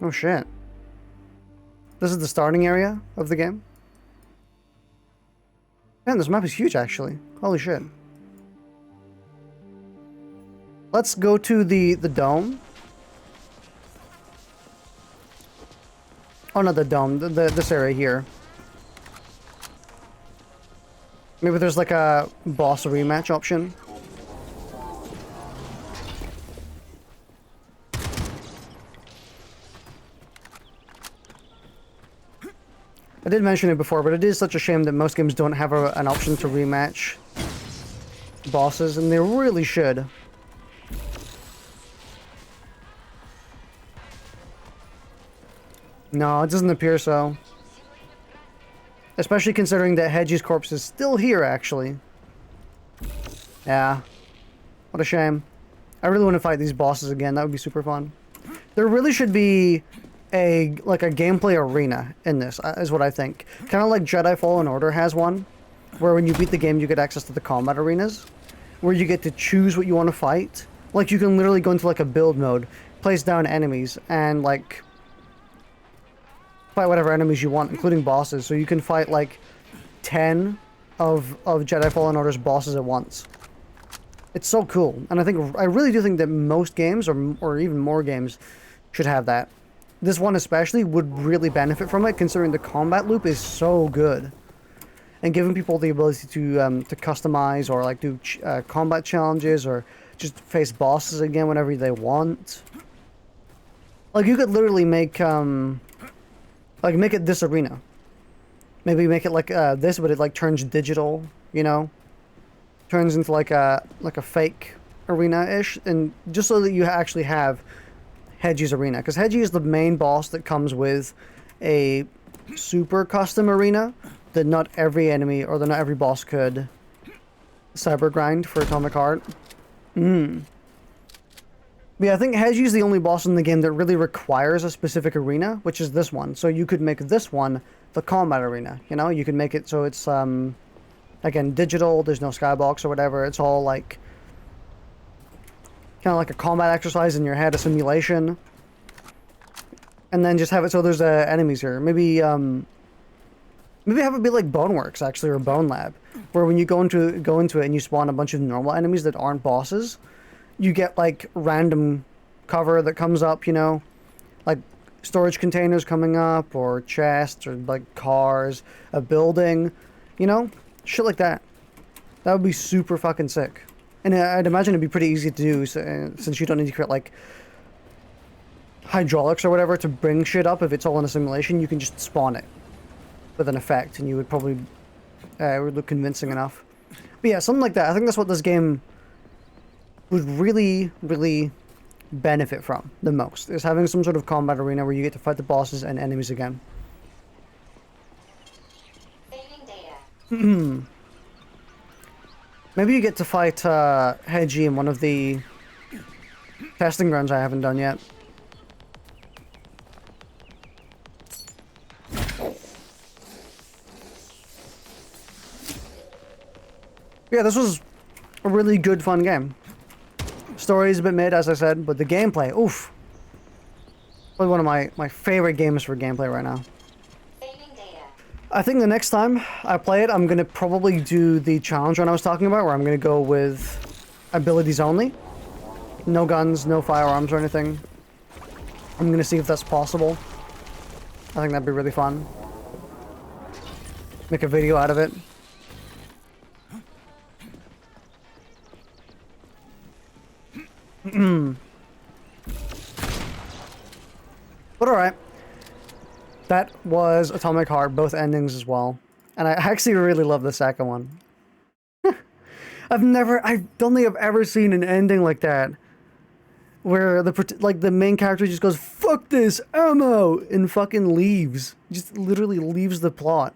A: Oh shit. This is the starting area of the game? Man, this map is huge actually. Holy shit. Let's go to the dome. Oh, not the dome. This area here. Maybe there's like a boss rematch option. I did mention it before, but it is such a shame that most games don't have an option to rematch bosses, and they really should. No, it doesn't appear so. Especially considering that Hedgie's corpse is still here, actually. Yeah. What a shame. I really want to fight these bosses again. That would be super fun. There really should be a gameplay arena in this, is what I think. Kind of like Jedi Fallen Order has one, where when you beat the game, you get access to the combat arenas, where you get to choose what you want to fight. Like, you can literally go into like a build mode, place down enemies, and like fight whatever enemies you want, including bosses. So you can fight like 10 of Jedi Fallen Order's bosses at once. It's so cool, and I really do think that most games, or even more games, should have that. This one especially would really benefit from it, considering the combat loop is so good, and giving people the ability to customize or like do combat challenges or just face bosses again whenever they want. Like, you could literally make make it this arena. Maybe make it like this, but it like turns digital, you know? Turns into like a fake arena-ish, and just so that you actually have Hedgie's arena. Because Hedgie is the main boss that comes with a super custom arena that not every enemy, or that not every boss could cyber grind for Atomic Heart. But yeah, I think Hedgie's the only boss in the game that really requires a specific arena, which is this one. So you could make this one the combat arena, you know? You could make it so it's, again, digital, there's no skybox or whatever. It's all like, kind of like a combat exercise in your head, a simulation. And then just have it so there's enemies here. Maybe have it be like Boneworks, actually, or Bone Lab, where when you go into it and you spawn a bunch of normal enemies that aren't bosses, you get like random cover that comes up, you know, like storage containers coming up, or chests, or like cars, a building, you know, shit like that. That would be super fucking sick. And I'd imagine it'd be pretty easy to do, since you don't need to create like hydraulics or whatever to bring shit up. If it's all in a simulation, you can just spawn it with an effect, and you would probably would look convincing enough. But yeah, something like that. I think that's what this game would really, really benefit from the most, is having some sort of combat arena where you get to fight the bosses and enemies again. Maybe you get to fight Hedgie in one of the testing grounds I haven't done yet. Yeah, this was a really good, fun game. Story is a bit mid, as I said, but the gameplay, oof. Probably one of my favorite games for gameplay right now. I think the next time I play it, I'm going to probably do the challenge one I was talking about, where I'm going to go with abilities only. No guns, no firearms or anything. I'm going to see if that's possible. I think that'd be really fun. Make a video out of it. But alright. That was Atomic Heart, both endings as well. And I actually really love the second one. I don't think I've ever seen an ending like that. Where the main character just goes, "Fuck this, ammo!" and fucking leaves. Just literally leaves the plot.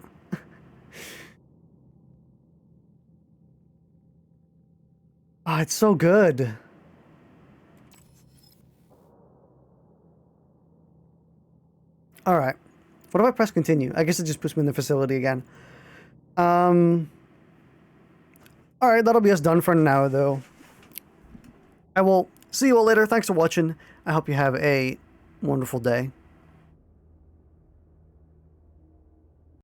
A: Ah, it's so good. Alright. What if I press continue? I guess it just puts me in the facility again. Alright, that'll be us done for now, though. I will see you all later. Thanks for watching. I hope you have a wonderful day.